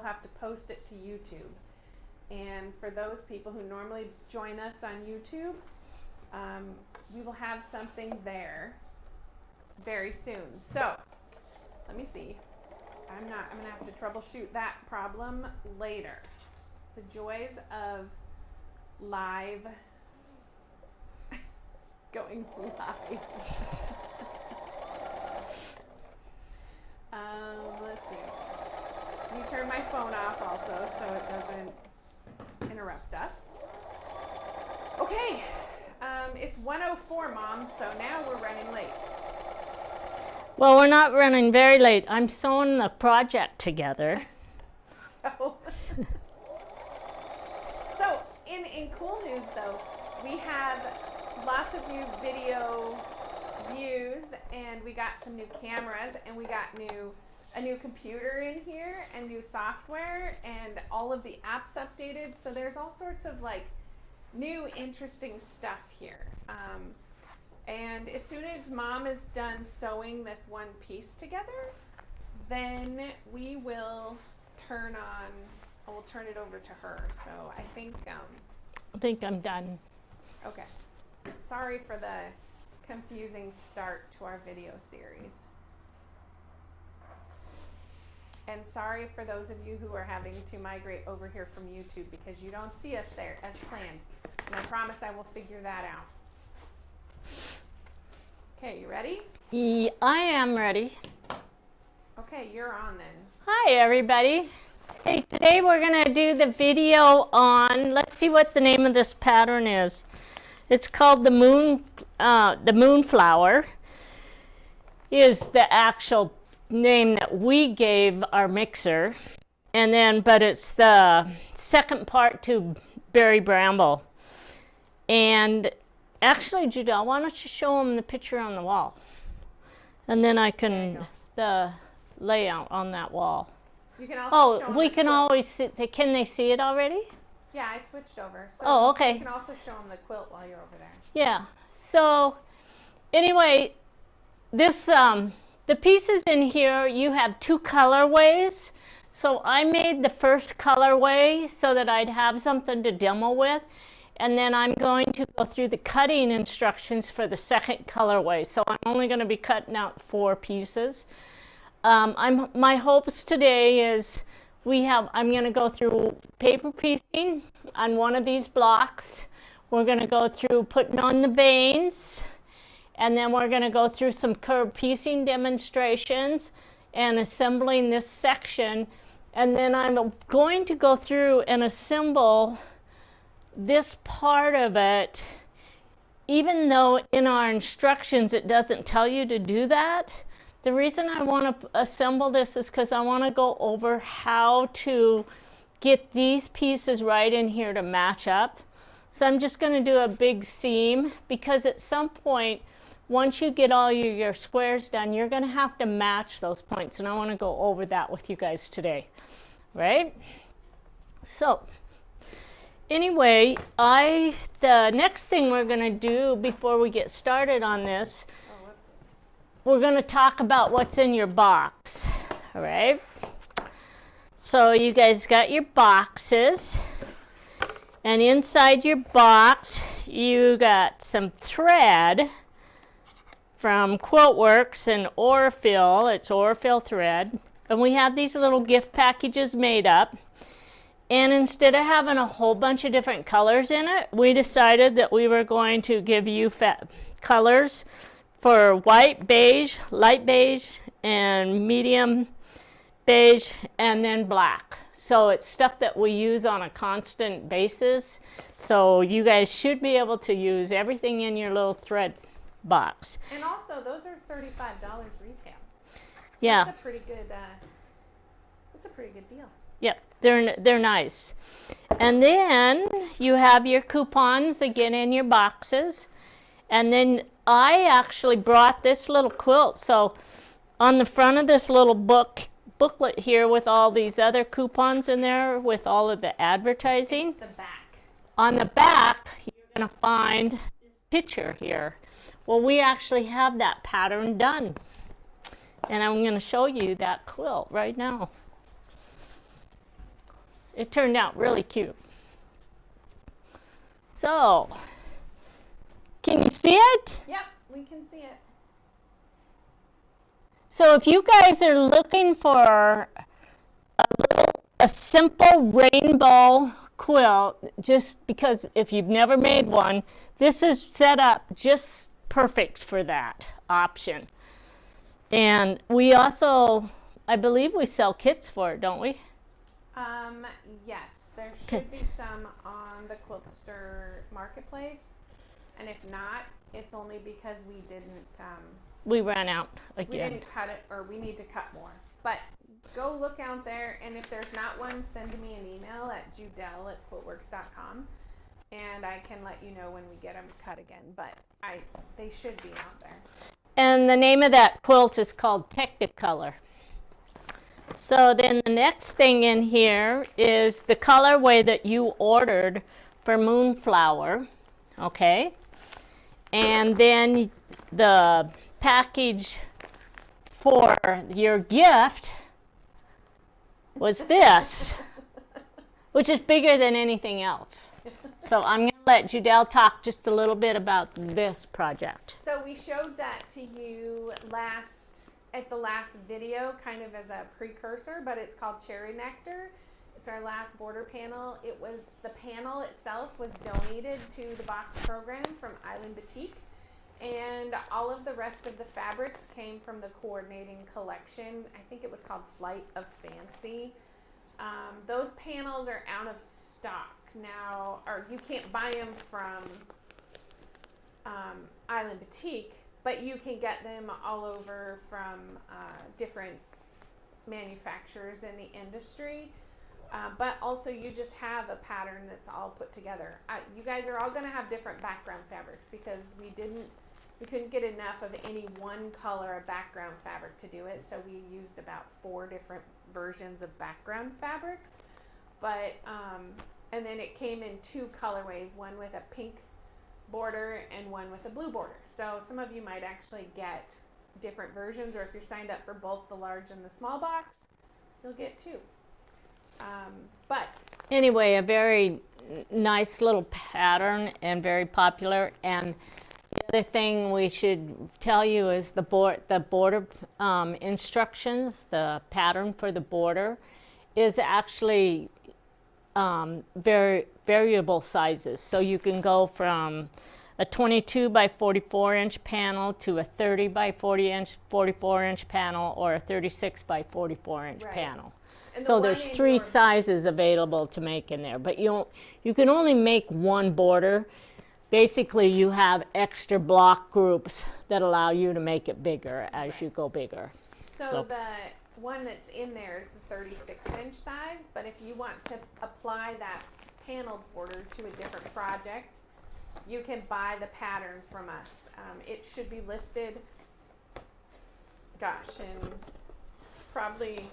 have to post it to YouTube. And for those people who normally join us on YouTube, we will have something there very soon. So let me see. I'm gonna have to troubleshoot that problem later. The joys of live going live. Let's see. Let me turn my phone off also so it doesn't interrupt us. Okay, it's 1:04, Mom, so now we're running late. Well, we're not running very late. I'm sewing the project together. So in cool news though, we have lots of new video views, and we got some new cameras, and we got a new computer in here and new software, and all of the apps updated. So there's all sorts of like new interesting stuff here. And as soon as Mom is done sewing this one piece together, then we will turn it over to her. So I think I'm done. Okay. Sorry for the confusing start to our video series. And sorry for those of you who are having to migrate over here from YouTube because you don't see us there as planned. And I promise I will figure that out. Okay, you ready? Yeah, I am ready. Okay, you're on then. Hi, everybody. Hey, today we're going to do the video on, let's see what the name of this pattern is. It's called the Moonflower is the actual name that we gave our mixer. And then, but it's the second part to Berry Bramble. And actually, Judelle, why don't you show them the picture on the wall? And then I can, the layout on that wall. You can also show we can always see, can they see it already? Yeah, I switched over. So okay. You can also show them the quilt while you're over there. Yeah. So anyway, this, the pieces in here, you have two colorways. So I made the first colorway so that I'd have something to demo with. And then I'm going to go through the cutting instructions for the second colorway. So I'm only going to be cutting out 4 pieces. My hopes today is I'm going to go through paper piecing on one of these blocks. We're going to go through putting on the veins. And then we're going to go through some curved piecing demonstrations and assembling this section. And then I'm going to go through and assemble this part of it, even though in our instructions it doesn't tell you to do that. The reason I want to assemble this is because I want to go over how to get these pieces right in here to match up. So I'm just going to do a big seam, because at some point, once you get all your squares done, you're going to have to match those points, and I want to go over that with you guys today, right? So anyway, the next thing we're going to do before we get started on this, we're going to talk about what's in your box, all right? So you guys got your boxes, and inside your box, you got some thread from Quiltworx and Orfil. It's Orfil thread. And we have these little gift packages made up. And instead of having a whole bunch of different colors in it, we decided that we were going to give you colors for white, beige, light beige, and medium beige, and then black. So it's stuff that we use on a constant basis. So you guys should be able to use everything in your little thread box. And also, those are $35 retail. So yeah. That's a pretty good deal. Yep, they're nice. And then you have your coupons again in your boxes. And then I actually brought this little quilt. So on the front of this little booklet here with all these other coupons in there with all of the advertising. It's the back. On the back, you're going to find this picture here. Well, we actually have that pattern done. And I'm going to show you that quilt right now. it turned out really cute. So, can you see it? Yep, we can see it. So if you guys are looking for a simple rainbow quilt, just because if you've never made one, this is set up just perfect for that option. And we also, I believe we sell kits for it, don't we? Yes, there should be some on the Quiltster marketplace, and if not, it's only because we didn't we ran out again. we didn't cut it, or we need to cut more. But go look out there, and if there's not one, send me an email at Quiltworx.com, and I can let you know when we get them cut again. But they should be out there. And the name of that quilt is called Technicolor. So then the next thing in here is the colorway that you ordered for Moonflower, okay? And then the package for your gift was this, which is bigger than anything else. So I'm going to let Judelle talk just a little bit about this project. So we showed that to you at the last video, kind of as a precursor, but it's called Cherry Nectar. It's our last border panel. The panel itself was donated to the box program from Island Boutique, and all of the rest of the fabrics came from the coordinating collection. I think it was called Flight of Fancy. Those panels are out of stock now, or you can't buy them from Island Boutique, but you can get them all over from different manufacturers in the industry. But also you just have a pattern that's all put together. You guys are all going to have different background fabrics because we couldn't get enough of any one color of background fabric to do it, so we used about 4 different versions of background fabrics. But and then it came in 2 colorways, one with a pink border and one with a blue border. So some of you might actually get different versions, or if you're signed up for both the large and the small box, you'll get 2. But anyway, a very nice little pattern and very popular. And the other thing we should tell you is the border instructions, the pattern for the border is actually very variable sizes. So you can go from a 22 by 44 inch panel to a 30 by 44 inch panel, or a 36 by 44 inch panel. So there's 3 sizes available to make in there, but you can only make one border. Basically, you have extra block groups that allow you to make it bigger as you go bigger. So the one that's in there is the 36-inch size, but if you want to apply that panel border to a different project, you can buy the pattern from us. It should be listed, in probably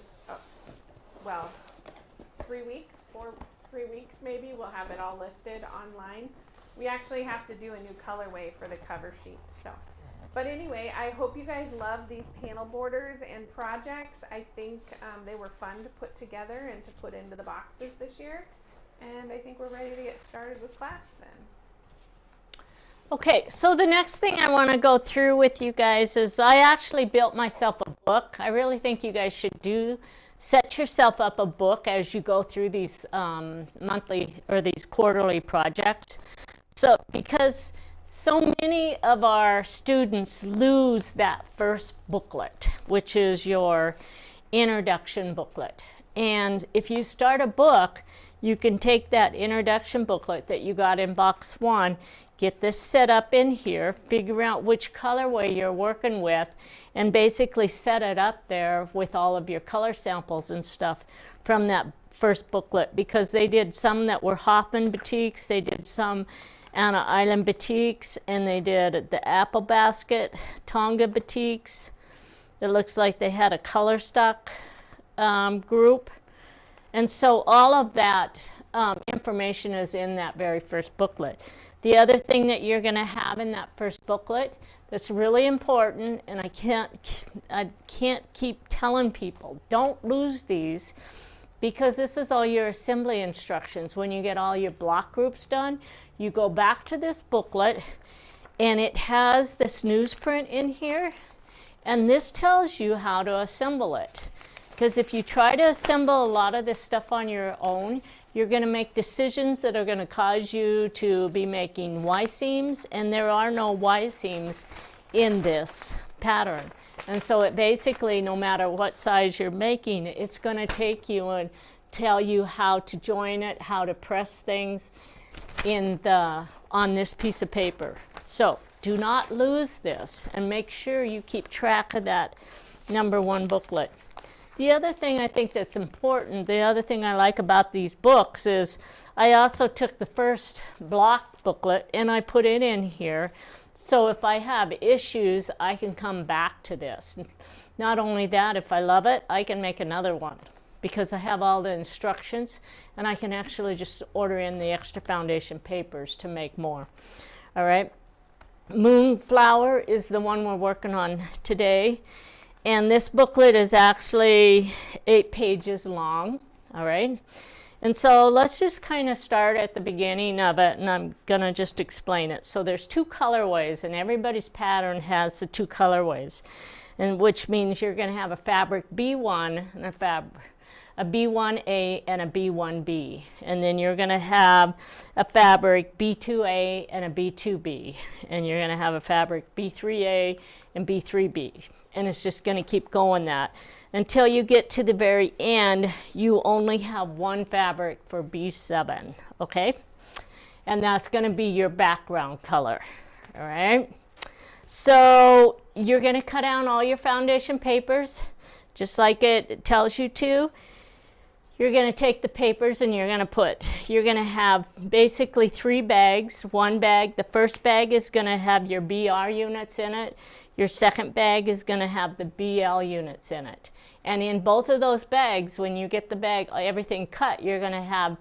3 weeks, 3 weeks maybe, we'll have it all listed online. We actually have to do a new colorway for the cover sheet. So, but anyway, I hope you guys love these panel borders and projects. I think they were fun to put together and to put into the boxes this year. And I think we're ready to get started with class then. Okay, so the next thing I want to go through with you guys is I actually built myself a book. I really think you guys should set yourself up a book as you go through these monthly or these quarterly projects. So because so many of our students lose that first booklet, which is your introduction booklet. And if you start a book, you can take that introduction booklet that you got in box 1, get this set up in here, figure out which colorway you're working with, and basically set it up there with all of your color samples and stuff from that first booklet, because they did some that were Hoffman Boutiques, they did some Anna Island Boutiques, and they did the Apple Basket, Tonga Boutiques. It looks like they had a color stock group. And so all of that information is in that very first booklet. The other thing that you're going to have in that first booklet that's really important, and I can't keep telling people, don't lose these, because this is all your assembly instructions. When you get all your block groups done, you go back to this booklet, and it has this newsprint in here, and this tells you how to assemble it. Because if you try to assemble a lot of this stuff on your own, you're going to make decisions that are going to cause you to be making Y-seams, and there are no Y-seams in this pattern. And so it basically, no matter what size you're making, it's going to take you and tell you how to join it, how to press things on this piece of paper. So do not lose this, and make sure you keep track of that #1 booklet. The other thing I think that's important, the other thing I like about these books is I also took the first block booklet and I put it in here. So if I have issues, I can come back to this. Not only that, if I love it, I can make another one because I have all the instructions, and I can actually just order in the extra foundation papers to make more. All right. Moonflower is the one we're working on today. And this booklet is actually 8 pages long, all right? And so let's just kind of start at the beginning of it, and I'm going to just explain it. So there's 2 colorways, and everybody's pattern has the 2 colorways, and which means you're going to have a fabric B1 and a B1A and a B1B. And then you're going to have a fabric B2A and a B2B. And you're going to have a fabric B3A and B3B. And it's just going to keep going that until you get to the very end. You only have 1 fabric for B7, okay? And that's going to be your background color, all right? So you're going to cut down all your foundation papers just like it tells you to. You're going to take the papers and you're going to have basically 3 bags. 1 bag, the first bag is going to have your BR units in it. Your second bag is going to have the BL units in it. And in both of those bags, when you get the bag, everything cut, you're going to have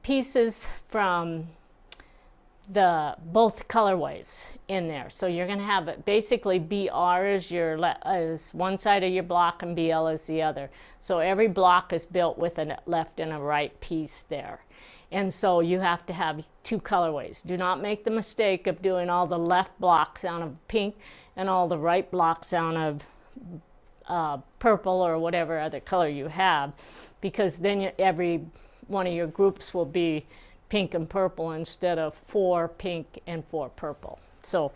pieces from both colorways in there. So you're going to have it basically BR is one side of your block and BL is the other. So every block is built with a left and a right piece there. And so you have to have 2 colorways. Do not make the mistake of doing all the left blocks out of pink and all the right blocks out of purple or whatever other color you have, because then every one of your groups will be pink and purple instead of 4 pink and 4 purple. So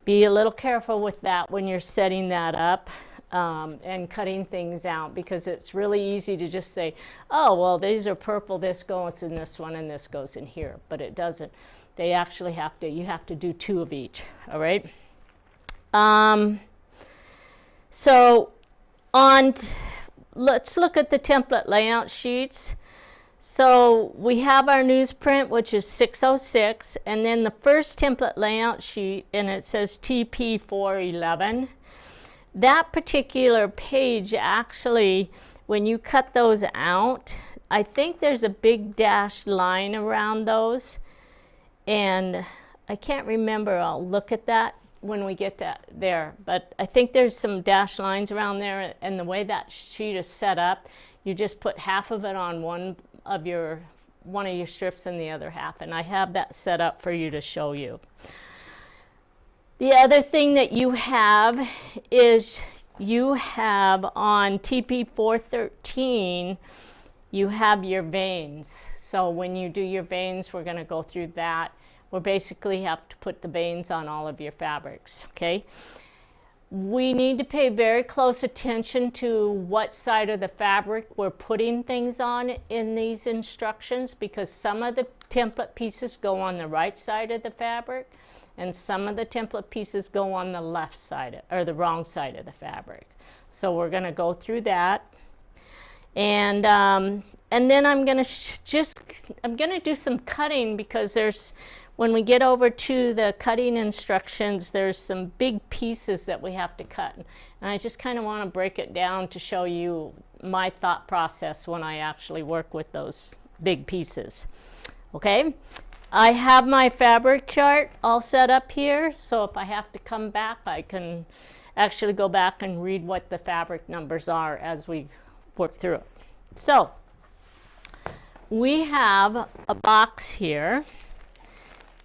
be a little careful with that when you're setting that up. And cutting things out, because it's really easy to just say, oh, well, these are purple, this goes in this one and this goes in here, but it doesn't. They actually you have to do 2 of each, all right? So let's look at the template layout sheets. So we have our newsprint, which is 606, and then the first template layout sheet, and it says TP411. That particular page, actually, when you cut those out, I think there's a big dashed line around those, and I can't remember. I'll look at that when we get there, but I think there's some dashed lines around there, and the way that sheet is set up, you just put half of it on one of your strips and the other half, and I have that set up for you to show you. The other thing that you have is you have on TP413, you have your veins. So when you do your veins, we're going to go through that. We'll basically have to put the veins on all of your fabrics, okay? We need to pay very close attention to what side of the fabric we're putting things on in these instructions, because some of the template pieces go on the right side of the fabric, and some of the template pieces go on the left side, or the wrong side of the fabric. So we're going to go through that. And then I'm going to do some cutting, because when we get over to the cutting instructions, there's some big pieces that we have to cut. And I just kind of want to break it down to show you my thought process when I actually work with those big pieces. Okay? I have my fabric chart all set up here, so if I have to come back, I can actually go back and read what the fabric numbers are as we work through it. So we have a box here,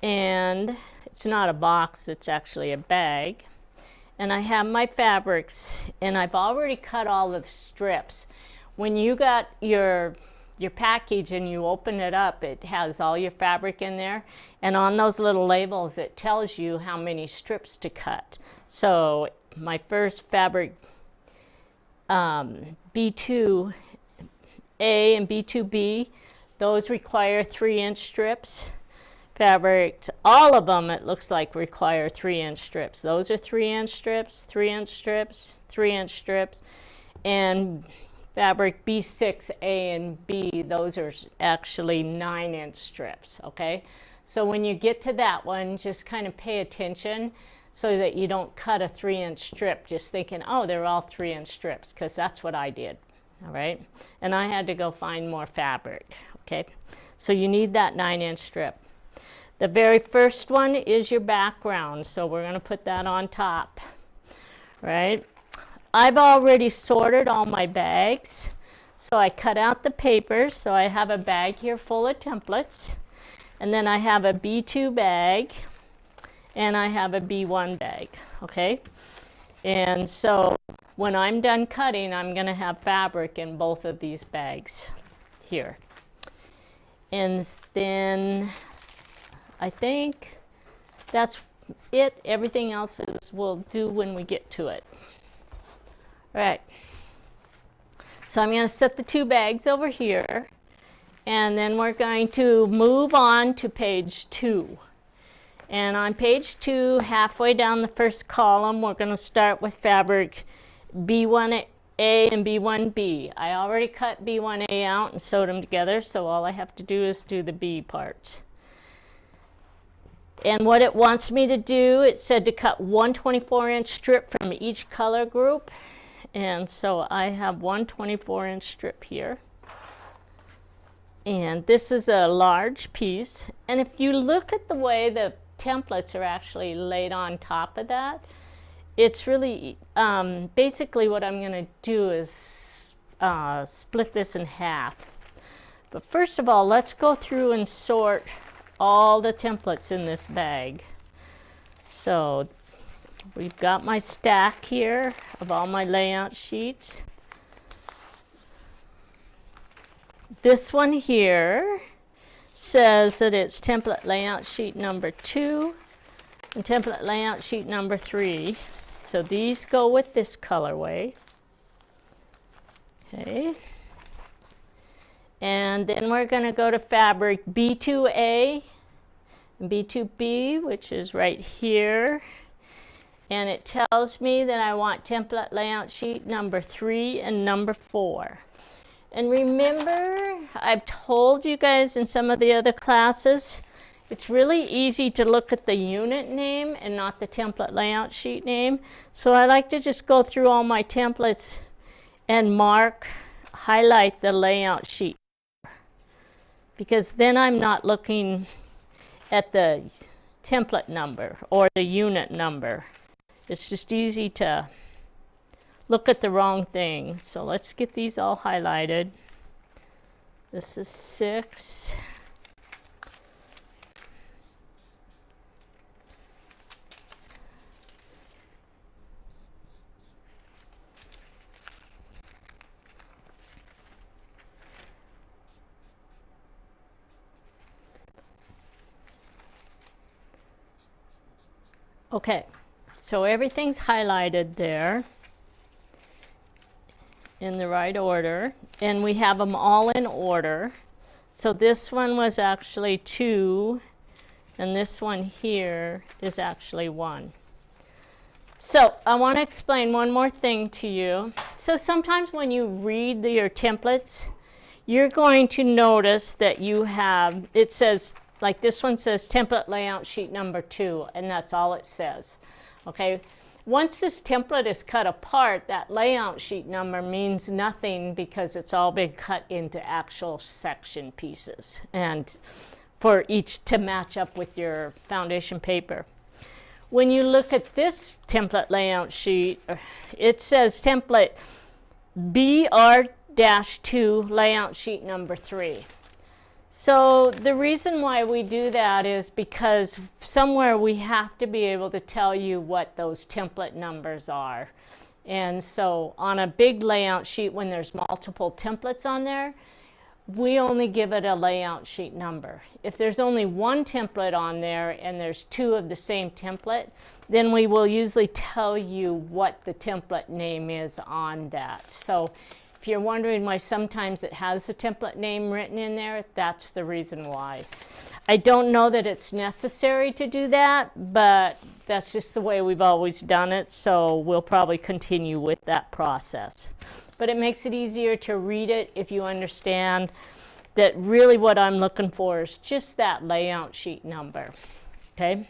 and it's not a box, it's actually a bag. And I have my fabrics, and I've already cut all the strips. When you got your package and you open it up, it has all your fabric in there, and on those little labels it tells you how many strips to cut. So my first fabric, B2A and B2B, those require 3-inch strips. Fabrics, all of them, it looks like, require 3-inch strips. Those are 3-inch strips, 3-inch strips, 3-inch strips. And fabric B6A and B, those are actually 9-inch strips, okay? So when you get to that one, just kind of pay attention so that you don't cut a 3-inch strip just thinking, oh, they're all 3-inch strips, because that's what I did, all right? And I had to go find more fabric, okay? So you need that 9-inch strip. The very first one is your background, so we're going to put that on top, right? I've already sorted all my bags, so I cut out the papers, so I have a bag here full of templates, and then I have a B2 bag, and I have a B1 bag, okay? And so when I'm done cutting, I'm going to have fabric in both of these bags here. And then I think that's it. Everything else we'll do when we get to it. All right. So I'm going to set the 2 bags over here, and then we're going to move on to page 2. And on page 2, halfway down the first column, we're going to start with fabric B1A and B1B. I already cut B1A out and sewed them together, so all I have to do is do the B part. And what it wants me to do, it said to cut 1 24-inch strip from each color group. And so I have 1 24-inch strip here. And this is a large piece. And if you look at the way the templates are actually laid on top of that, it's really, basically what I'm going to do is split this in half. But first of all, let's go through and sort all the templates in this bag. So we've got my stack here of all my layout sheets. This one here says that it's template layout sheet number 2 and template layout sheet number 3. So these go with this colorway. Okay. And then we're going to go to fabric B2A and B2B, which is right here. And it tells me that I want template layout sheet number 3 and number 4. And remember, I've told you guys in some of the other classes, it's really easy to look at the unit name and not the template layout sheet name. So I like to just go through all my templates and highlight the layout sheet, because then I'm not looking at the template number or the unit number. It's just easy to look at the wrong thing. So let's get these all highlighted. This is 6. Okay, so everything's highlighted there in the right order, and we have them all in order. So this one was actually 2, and this one here is actually 1. So I want to explain one more thing to you. So sometimes when you read your templates, you're going to notice that you have, it says, like this one says template layout sheet number 2, and that's all it says. Okay, once this template is cut apart, that layout sheet number means nothing because it's all been cut into actual section pieces, and for each to match up with your foundation paper. When you look at this template layout sheet, it says template -2 layout sheet number 3. So the reason why we do that is because somewhere we have to be able to tell you what those template numbers are. And so on a big layout sheet, when there's multiple templates on there, we only give it a layout sheet number. If there's only one template on there and there's 2 of the same template, then we will usually tell you what the template name is on that. So if you're wondering why sometimes it has a template name written in there, that's the reason why. I don't know that it's necessary to do that, but that's just the way we've always done it, so we'll probably continue with that process. But it makes it easier to read it if you understand that really what I'm looking for is just that layout sheet number, okay?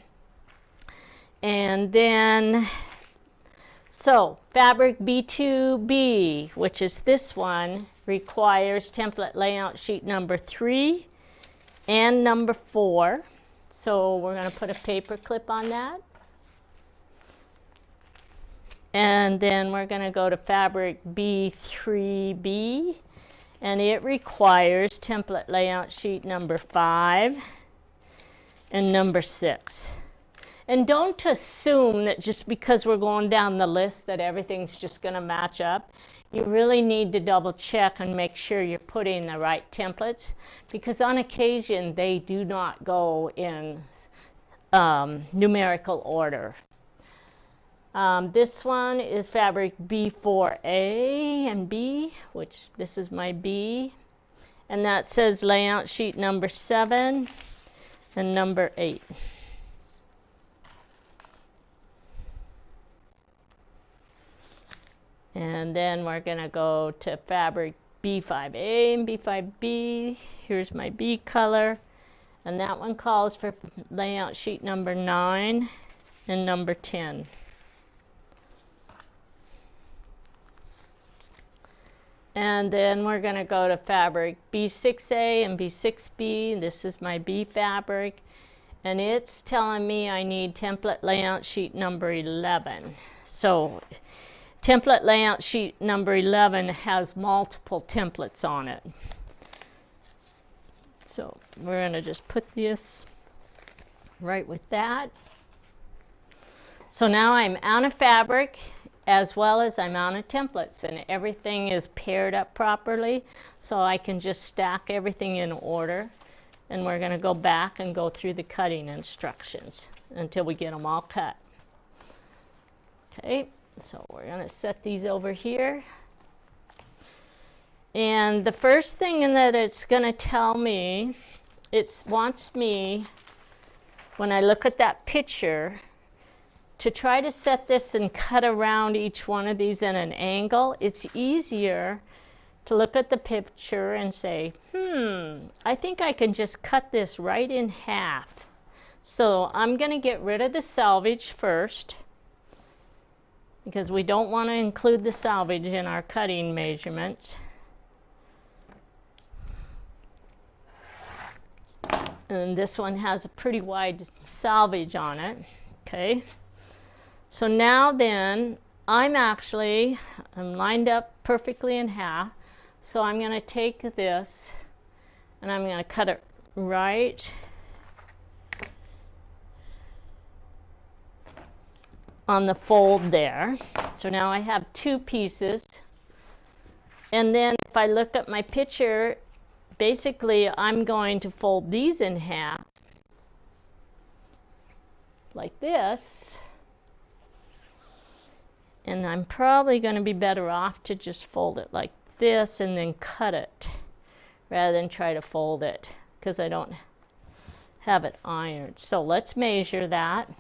And then, so fabric B2B, which is this one, requires template layout sheet number 3 and number 4. So we're going to put a paper clip on that. And then we're going to go to fabric B3B, and it requires template layout sheet number 5 and number 6. And don't assume that just because we're going down the list that everything's just going to match up. You really need to double check and make sure you're putting the right templates, because on occasion they do not go in numerical order. This one is fabric B4A and B, which this is my B, and that says layout sheet number 7 and number 8. And then we're going to go to fabric B5A and B5B. Here's my B color. And that one calls for layout sheet number 9 and number 10. And then we're going to go to fabric B6A and B6B. This is my B fabric. And it's telling me I need template layout sheet number 11. So template layout sheet number 11 has multiple templates on it. So we're going to just put this right with that. So now I'm out of fabric as well as I'm out of templates, and everything is paired up properly, so I can just stack everything in order. And we're going to go back and go through the cutting instructions until we get them all cut. Okay. So we're going to set these over here. And the first thing that it's going to tell me, it wants me, when I look at that picture, to try to set this and cut around each one of these in an angle. It's easier to look at the picture and say, I think I can just cut this right in half. So I'm going to get rid of the selvage first, because we don't want to include the selvage in our cutting measurements. And this one has a pretty wide selvage on it. Okay. So now then, I'm lined up perfectly in half. So I'm going to take this and I'm going to cut it right on the fold there. So now I have 2 pieces. And then if I look at my picture, basically I'm going to fold these in half like this. And I'm probably going to be better off to just fold it like this and then cut it rather than try to fold it, because I don't have it ironed. So let's measure that.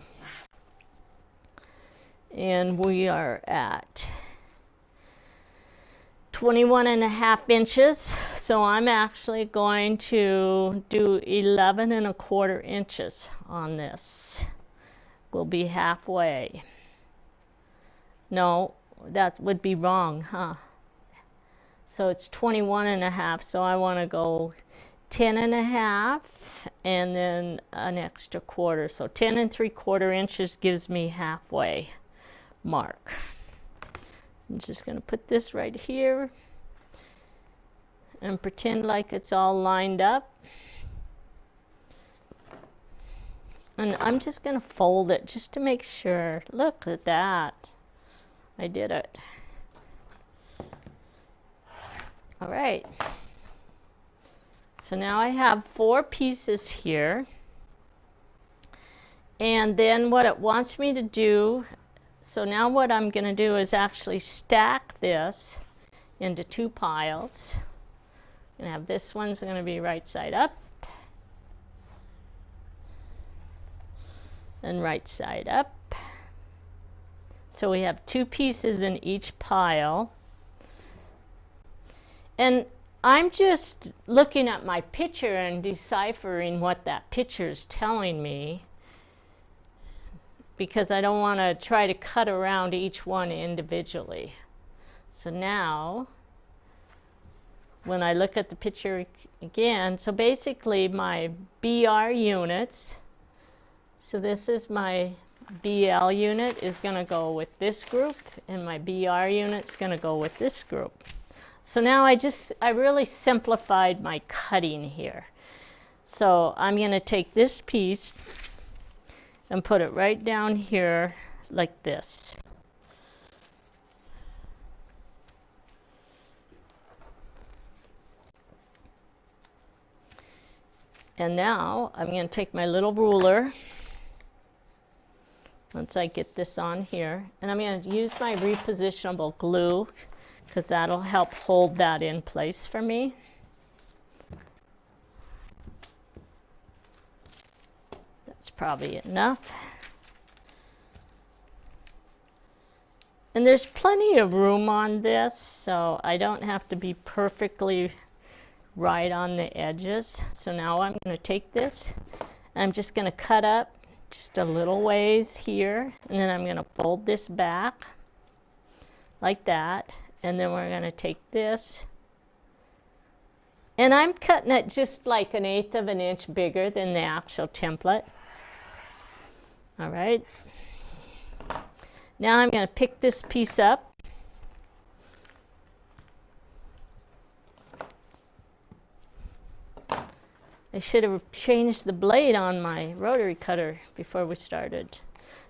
And we are at 21.5 inches. So I'm actually going to do 11.25 inches on this. We'll be halfway. No, that would be wrong, huh? So it's 21.5, so I want to go 10.5 and then an extra quarter. So 10.75 inches gives me halfway mark. I'm just going to put this right here. and pretend like it's all lined up. And I'm just going to fold it just to make sure. Look at that. I did it. All right. So now I have 4 pieces here. And then what it wants me to do, so now what I'm going to do is actually stack this into 2 piles. I'm going to have this one's going to be right side up and right side up. So we have 2 pieces in each pile. And I'm just looking at my picture and deciphering what that picture is telling me, because I don't want to try to cut around each one individually. So now, when I look at the picture again, so basically my BR units, so this is my BL unit is going to go with this group, and my BR unit's going to go with this group. So now I really simplified my cutting here. So I'm going to take this piece and put it right down here like this. And now I'm going to take my little ruler, once I get this on here, and I'm going to use my repositionable glue, because that'll help hold that in place for me. That's probably enough. And there's plenty of room on this, so I don't have to be perfectly right on the edges. So now I'm going to take this, I'm just going to cut up just a little ways here, and then I'm going to fold this back like that. And then we're going to take this, and I'm cutting it just like 1/8 of an inch bigger than the actual template. All right. Now I'm going to pick this piece up. I should have changed the blade on my rotary cutter before we started.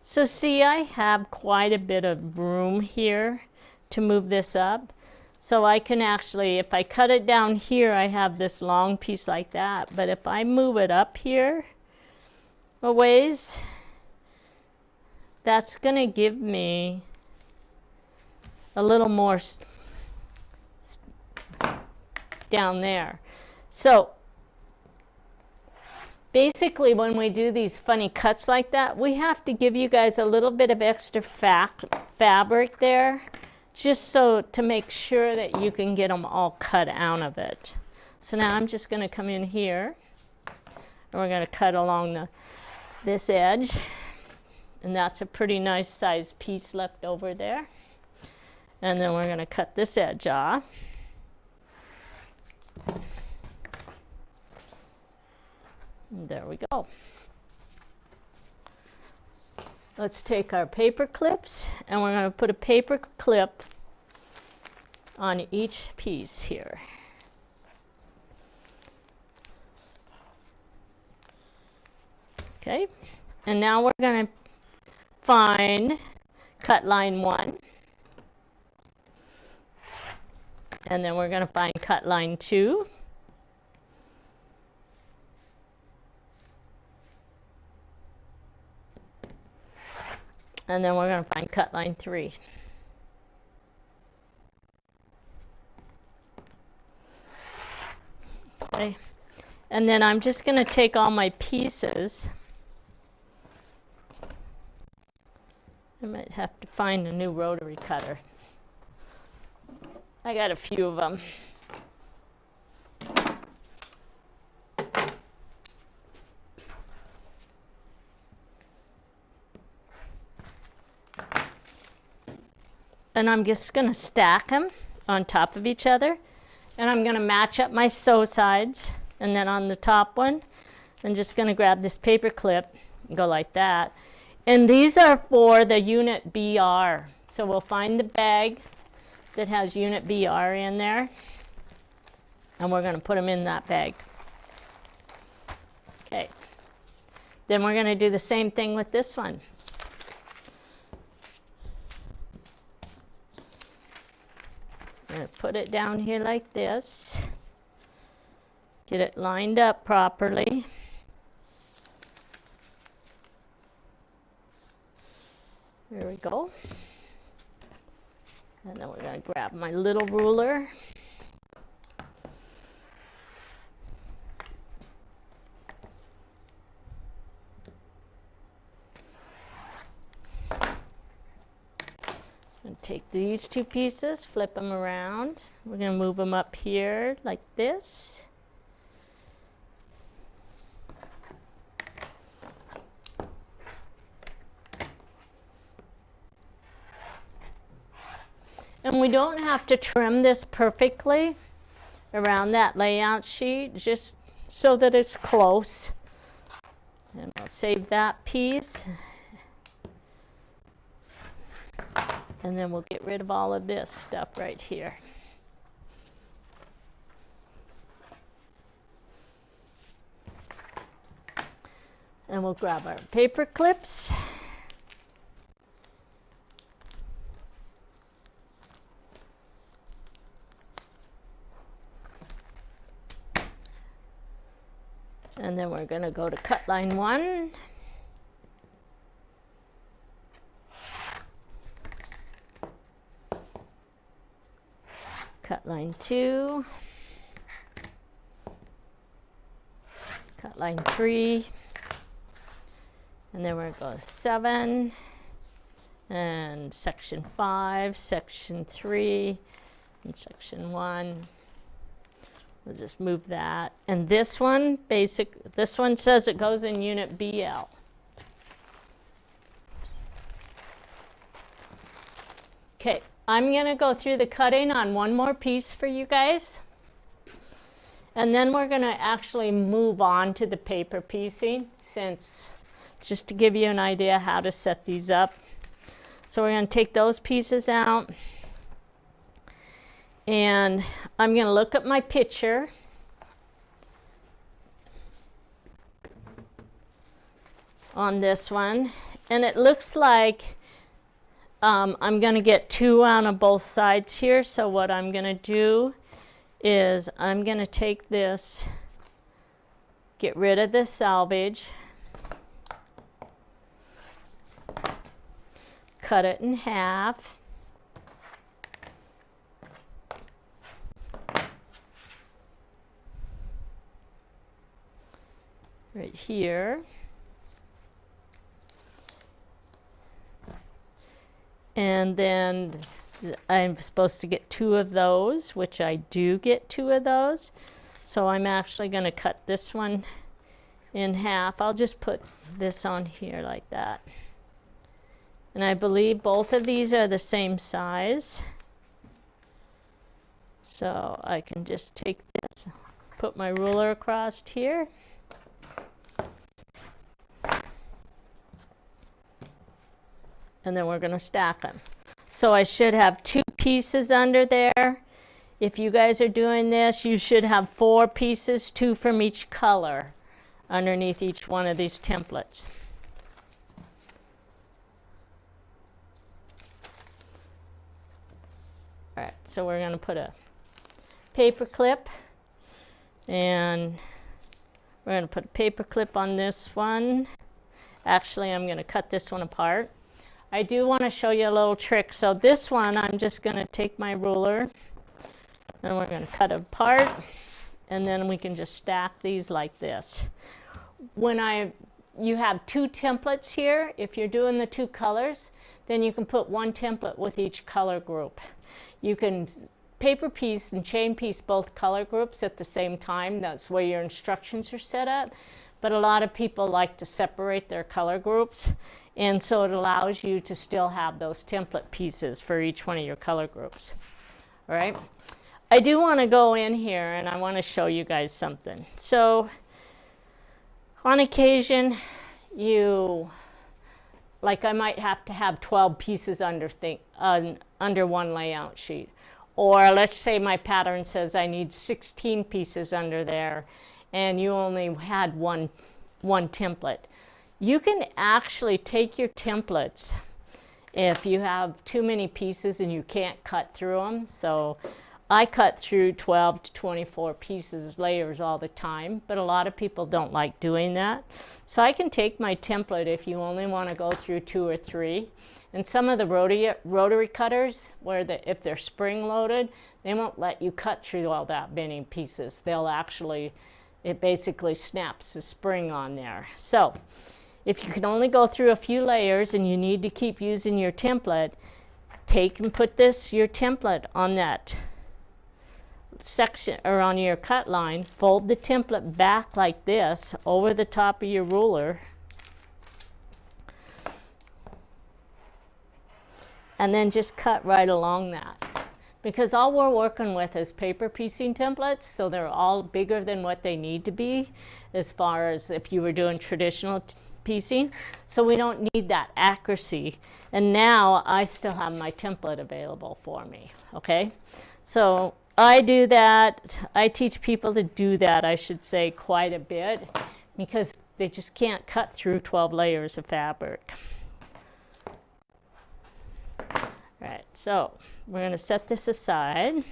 So see, I have quite a bit of room here to move this up. So I can actually, if I cut it down here, I have this long piece like that. But if I move it up here a ways, that's going to give me a little more down there. So basically, when we do these funny cuts like that, we have to give you guys a little bit of extra fabric there, just so to make sure that you can get them all cut out of it. So now I'm just going to come in here, and we're going to cut along this edge, and that's a pretty nice sized piece left over there. And then we're going to cut this edge off. And there we go. Let's take our paper clips, and we're going to put a paper clip on each piece here. Okay, and now we're going to find cut line 1, and then we're going to find cut line 2. And then we're going to find cut line 3. Okay. And then I'm just going to take all my pieces. I might have to find a new rotary cutter. I got a few of them. And I'm just going to stack them on top of each other. And I'm going to match up my sew sides. And then on the top one, I'm just going to grab this paper clip and go like that. And these are for the unit BR. So we'll find the bag that has unit BR in there. And we're going to put them in that bag. Okay. Then we're going to do the same thing with this one. I'm going to put it down here like this. Get it lined up properly. There we go. And then we're going to grab my little ruler. And take these two pieces, flip them around. We're going to move them up here like this. And we don't have to trim this perfectly around that layout sheet, just so that it's close. And we'll save that piece. And then we'll get rid of all of this stuff right here. And we'll grab our paper clips. And then we're going to go to cut line 1. Cut line 2. Cut line 3. And then we're going to go 7. And section 5, section 3, and section 1. We'll just move that. And this one, this one says it goes in unit BL. Okay, I'm going to go through the cutting on one more piece for you guys. And then we're going to actually move on to the paper piecing, just to give you an idea how to set these up. So we're going to take those pieces out. And I'm going to look at my picture. On this one. And it looks like I'm going to get 2 on both sides here. So what I'm going to do is I'm going to take this, get rid of the salvage, cut it in half. Right here. And then I'm supposed to get 2 of those, which I do get 2 of those. So I'm actually going to cut this one in half. I'll just put this on here like that. And I believe both of these are the same size. So I can just take this, put my ruler across here. And then we're going to stack them. So I should have 2 pieces under there. If you guys are doing this, you should have 4 pieces, 2 from each color, underneath each one of these templates. All right, so we're going to put a paper clip, and we're going to put a paper clip on this one. Actually, I'm going to cut this one apart. I do want to show you a little trick. So this one, I'm just going to take my ruler and we're going to cut it apart, and then we can just stack these like this. When you have 2 templates here, if you're doing the 2 colors, then you can put 1 template with each color group. You can paper piece and chain piece both color groups at the same time. That's the way your instructions are set up. But a lot of people like to separate their color groups. And so it allows you to still have those template pieces for each one of your color groups. All right. I do want to go in here and I want to show you guys something. So on occasion, like I might have to have 12 pieces under one layout sheet. Or let's say my pattern says I need 16 pieces under there, and you only had one template. You can actually take your templates if you have too many pieces and you can't cut through them. So I cut through 12 to 24 pieces, layers all the time, but a lot of people don't like doing that. So I can take my template if you only want to go through 2 or 3. And some of the rotary cutters, if they're spring loaded, they won't let you cut through all that many pieces. It basically snaps the spring on there. So if you can only go through a few layers and you need to keep using your template, take and put your template on that section or on your cut line, fold the template back like this over the top of your ruler, and then just cut right along that. Because all we're working with is paper piecing templates, so they're all bigger than what they need to be as far as if you were doing traditional piecing. So we don't need that accuracy. And now I still have my template available for me, okay? So I do that. I teach people to do that, I should say, quite a bit, because they just can't cut through 12 layers of fabric. All right, so we're going to set this aside.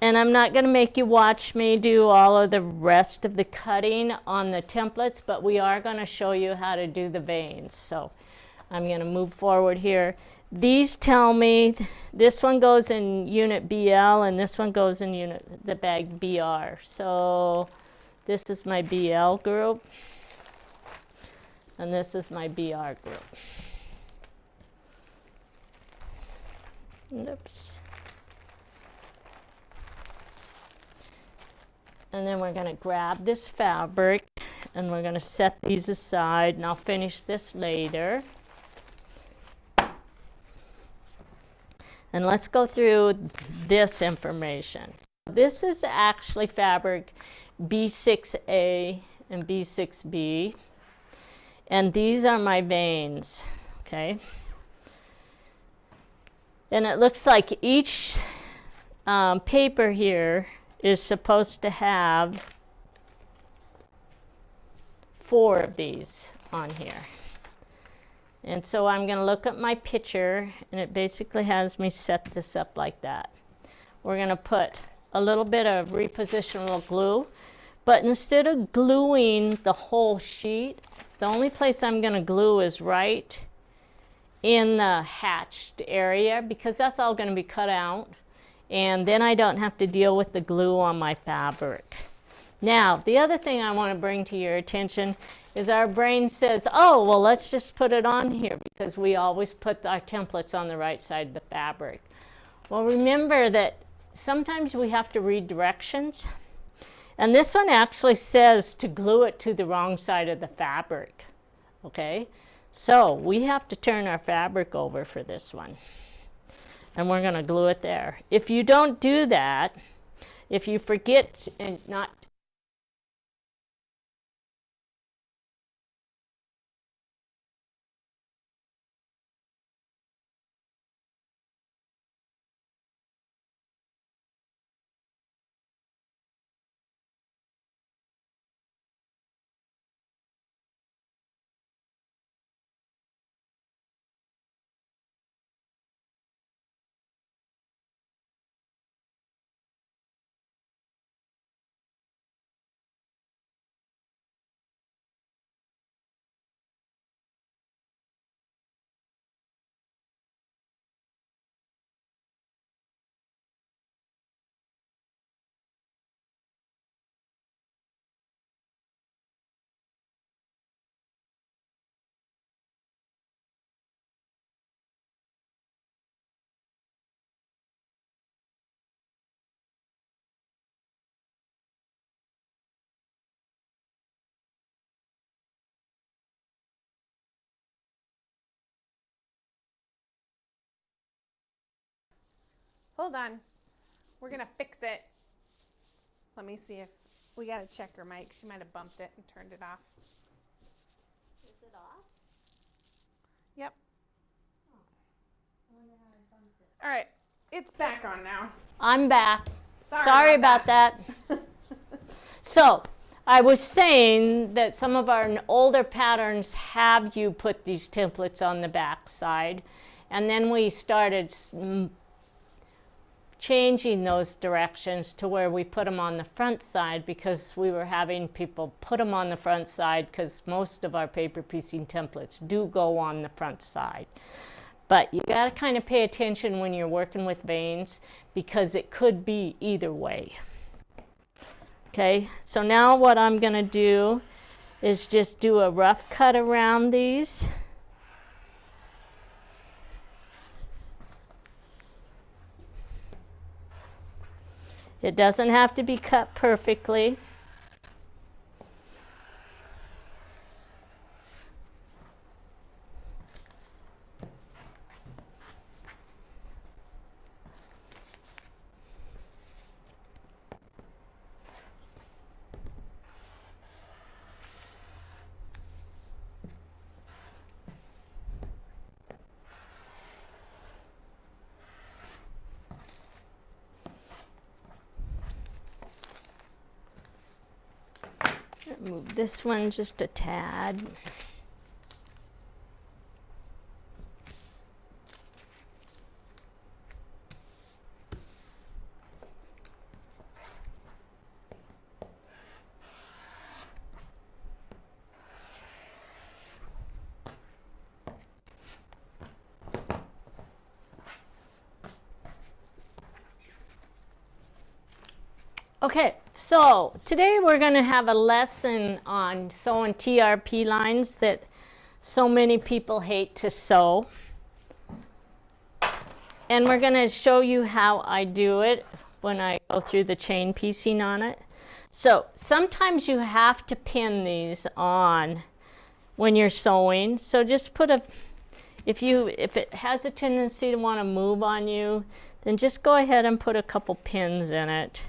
And I'm not going to make you watch me do all of the rest of the cutting on the templates, but we are going to show you how to do the veins. So I'm going to move forward here. These tell me this one goes in unit BL and this one goes in the bag BR. So this is my BL group and this is my BR group. Oops. And then we're going to grab this fabric and we're going to set these aside, and I'll finish this later. And let's go through this information. This is actually fabric B6A and B6B, and these are my veins, okay? And it looks like each paper here is supposed to have 4 of these on here. And so I'm going to look at my picture, and it basically has me set this up like that. We're going to put a little bit of repositionable glue, but instead of gluing the whole sheet, the only place I'm going to glue is right in the hatched area, because that's all going to be cut out, and then I don't have to deal with the glue on my fabric. Now, the other thing I want to bring to your attention is our brain says, oh, well, let's just put it on here because we always put our templates on the right side of the fabric. Well, remember that sometimes we have to read directions, and this one actually says to glue it to the wrong side of the fabric, okay? So we have to turn our fabric over for this one, and we're going to glue it there. If you don't do that, if you forget and not Hold on. We're going to fix it. Let me see if we got to check her mic. She might have bumped it and turned it off. Is it off? Yep. Oh. I wonder how I bumped it. All right. It's back on now. I'm back. Sorry about that. So, I was saying that some of our older patterns have you put these templates on the back side, and then we started changing those directions to where we put them on the front side, because we were having people put them on the front side, because most of our paper piecing templates do go on the front side. But you got to kind of pay attention when you're working with veins, because it could be either way. Okay, so now what I'm going to do is just do a rough cut around these. It doesn't have to be cut perfectly. Move this one just a tad. Okay, so today we're going to have a lesson on sewing TRP lines that so many people hate to sew. And we're going to show you how I do it when I go through the chain piecing on it. So sometimes you have to pin these on when you're sewing. So just put a, if it has a tendency to want to move on you, then just go ahead and put a couple pins in it.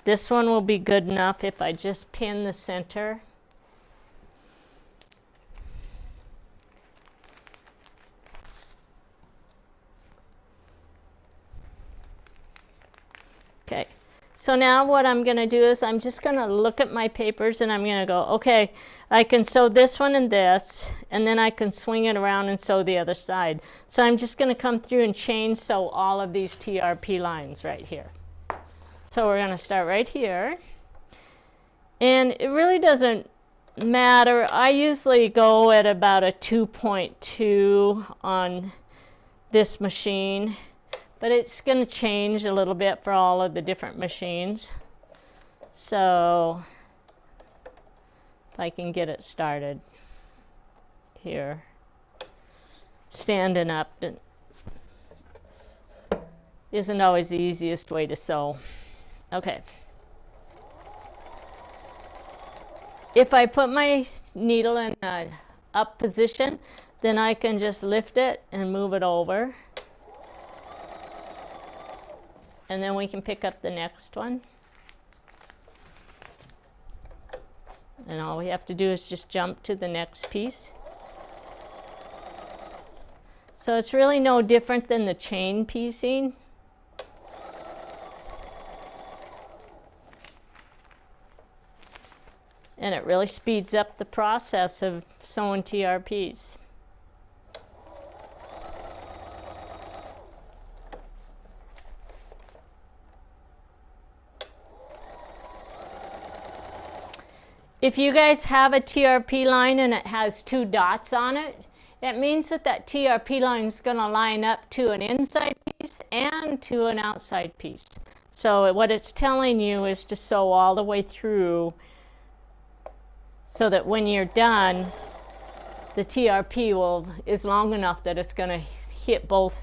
This one will be good enough if I just pin the center. Okay, so now what I'm going to do is I'm just going to look at my papers and I'm going to go, okay, I can sew this one and this, and then I can swing it around and sew the other side. So I'm just going to come through and chain sew all of these TRP lines right here. So we're going to start right here, and it really doesn't matter. I usually go at about a 2.2 on this machine, but it's going to change a little bit for all of the different machines. So if I can get it started here, standing up isn't always the easiest way to sew. Okay. If I put my needle in a up position, then I can just lift it and move it over. And then we can pick up the next one. And all we have to do is just jump to the next piece. So it's really no different than the chain piecing. And it really speeds up the process of sewing TRPs. If you guys have a TRP line and it has 2 dots on it, it means that that TRP line is going to line up to an inside piece and to an outside piece. So what it's telling you is to sew all the way through, so that when you're done, the TRP is long enough that it's going to hit both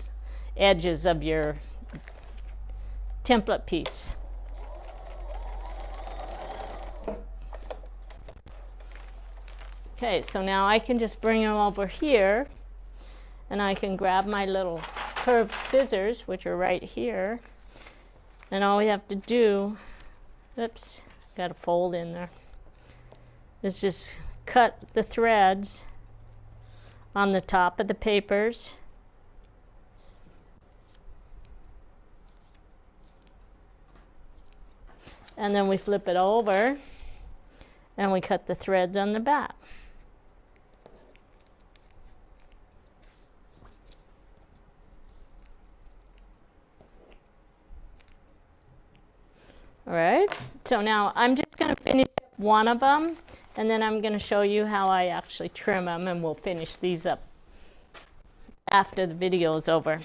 edges of your template piece. Okay, so now I can just bring them over here, and I can grab my little curved scissors, which are right here, and all we have to do, oops, got a fold in there, is just cut the threads on the top of the papers. And then we flip it over and we cut the threads on the back. All right, so now I'm just going to finish up one of them, and then I'm going to show you how I actually trim them, and we'll finish these up after the video is over.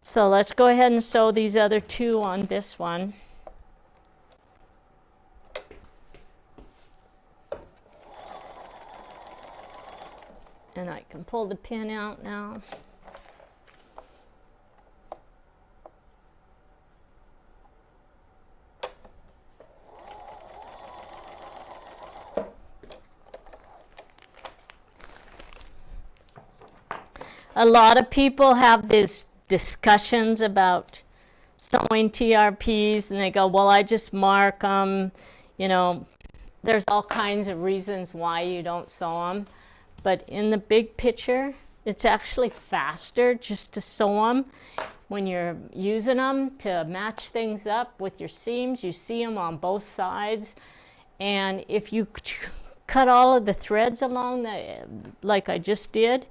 So let's go ahead and sew these other two on this one. And I can pull the pin out now. A lot of people have these discussions about sewing TRPs, and they go, well, I just mark them. You know, there's all kinds of reasons why you don't sew them. But in the big picture, it's actually faster just to sew them when you're using them to match things up with your seams. You see them on both sides. And if you cut all of the threads along, like I just did,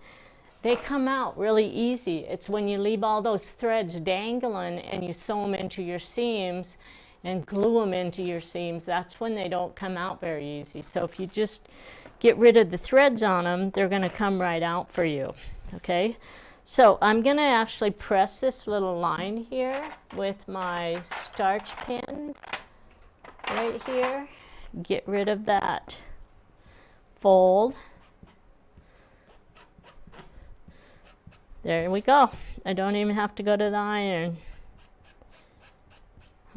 they come out really easy. It's when you leave all those threads dangling and you sew them into your seams and glue them into your seams, that's when they don't come out very easy. So if you just get rid of the threads on them, they're going to come right out for you. Okay, so I'm going to actually press this little line here with my starch pen right here. Get rid of that fold. There we go. I don't even have to go to the iron.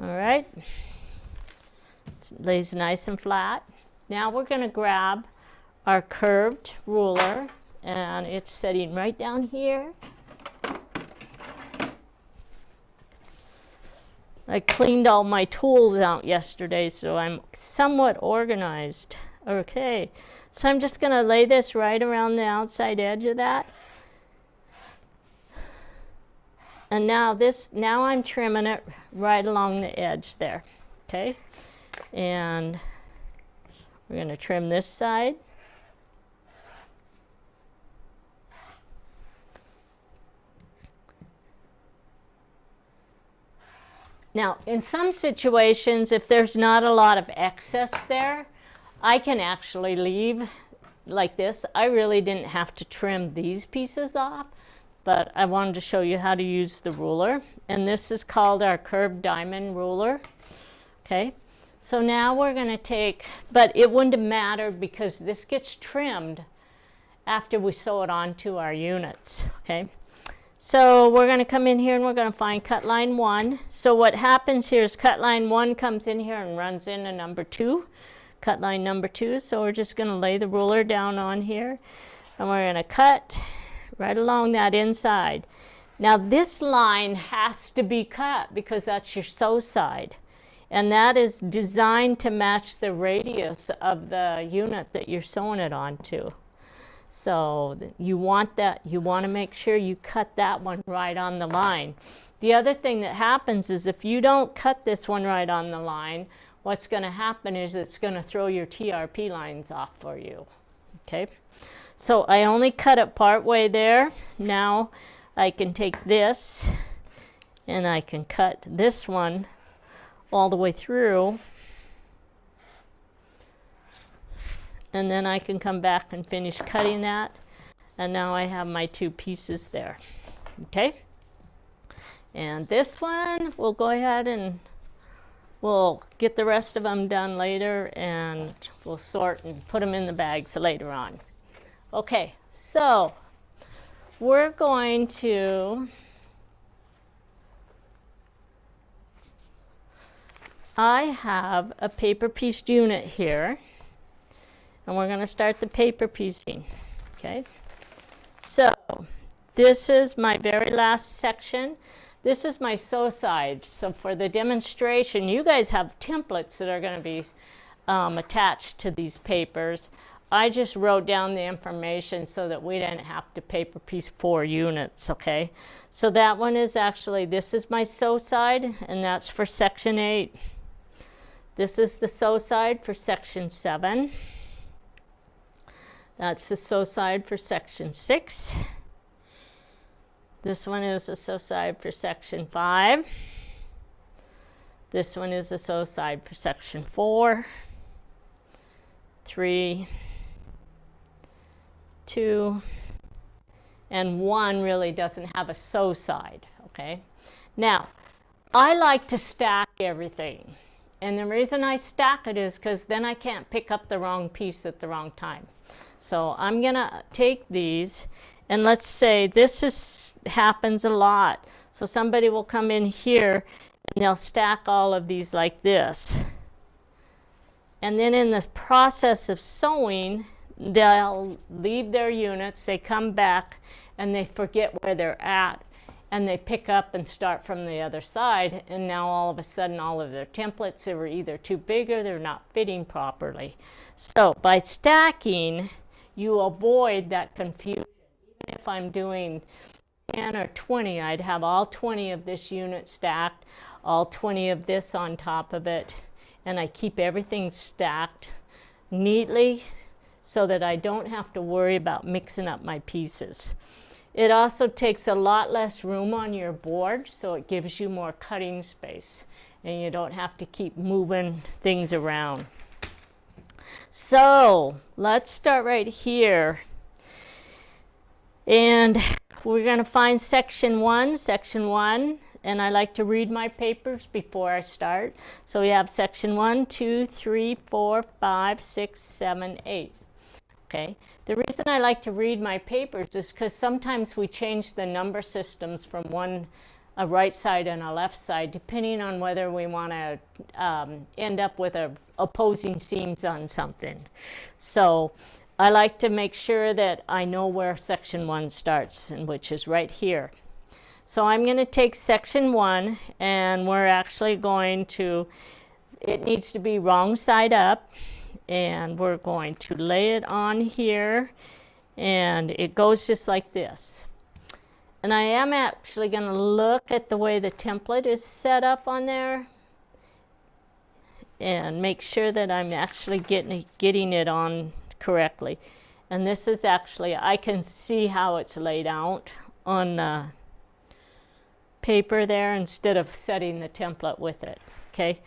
All right. It lays nice and flat. Now we're going to grab our curved ruler, and it's sitting right down here. I cleaned all my tools out yesterday, so I'm somewhat organized. Okay, so I'm just going to lay this right around the outside edge of that. And now I'm trimming it right along the edge there, okay? And we're going to trim this side. Now, in some situations, if there's not a lot of excess there, I can actually leave like this. I really didn't have to trim these pieces off, but I wanted to show you how to use the ruler. And this is called our curved diamond ruler. Okay, so now we're going to take, but it wouldn't have mattered because this gets trimmed after we sew it onto our units. Okay, so we're going to come in here and we're going to find cut line 1. So what happens here is cut line 1 comes in here and runs into number 2, cut line number 2. So we're just going to lay the ruler down on here, and we're going to cut right along that inside. Now this line has to be cut because that's your sew side, and that is designed to match the radius of the unit that you're sewing it onto. So you want to make sure you cut that one right on the line. The other thing that happens is if you don't cut this one right on the line, what's going to happen is it's going to throw your TRP lines off for you. Okay. So I only cut it part way there. Now I can take this and I can cut this one all the way through. And then I can come back and finish cutting that. And now I have my 2 pieces there. Okay? And this one, we'll go ahead and we'll get the rest of them done later, and we'll sort and put them in the bags later on. Okay, so we're going to, I have a paper pieced unit here, and we're going to start the paper piecing. Okay, so this is my very last section. This is my sew side. So for the demonstration, you guys have templates that are going to be attached to these papers. I just wrote down the information so that we didn't have to paper piece 4 units, okay? So that one is actually, this is my sew side, and that's for section 8. This is the sew side for section 7. That's the sew side for section 6. This one is the sew side for section 5. This one is the sew side for section 4, 3, 2, and 1 really doesn't have a sew side, okay? Now, I like to stack everything. And the reason I stack it is because then I can't pick up the wrong piece at the wrong time. So I'm gonna take these, and let's say happens a lot. So somebody will come in here and they'll stack all of these like this. And then in the process of sewing, they'll leave their units, they come back, and they forget where they're at, and they pick up and start from the other side, and now all of a sudden all of their templates are either too big or they're not fitting properly. So by stacking, you avoid that confusion. Even if I'm doing 10 or 20, I'd have all 20 of this unit stacked, all 20 of this on top of it, and I keep everything stacked neatly so that I don't have to worry about mixing up my pieces. It also takes a lot less room on your board, so it gives you more cutting space, and you don't have to keep moving things around. So let's start right here, and we're going to find section 1, and I like to read my papers before I start. So we have section 1, 2, 3, 4, 5, 6, 7, 8. Okay. The reason I like to read my papers is because sometimes we change the number systems from a right side and a left side, depending on whether we want to end up with opposing seams on something. So I like to make sure that I know where section 1 starts, and which is right here. So I'm going to take section 1, and we're actually going to, it needs to be wrong side up, and we're going to lay it on here, and it goes just like this. And I am actually going to look at the way the template is set up on there and make sure that I'm actually getting it on correctly. And this is actually, I can see how it's laid out on paper there instead of setting the template with it. Okay,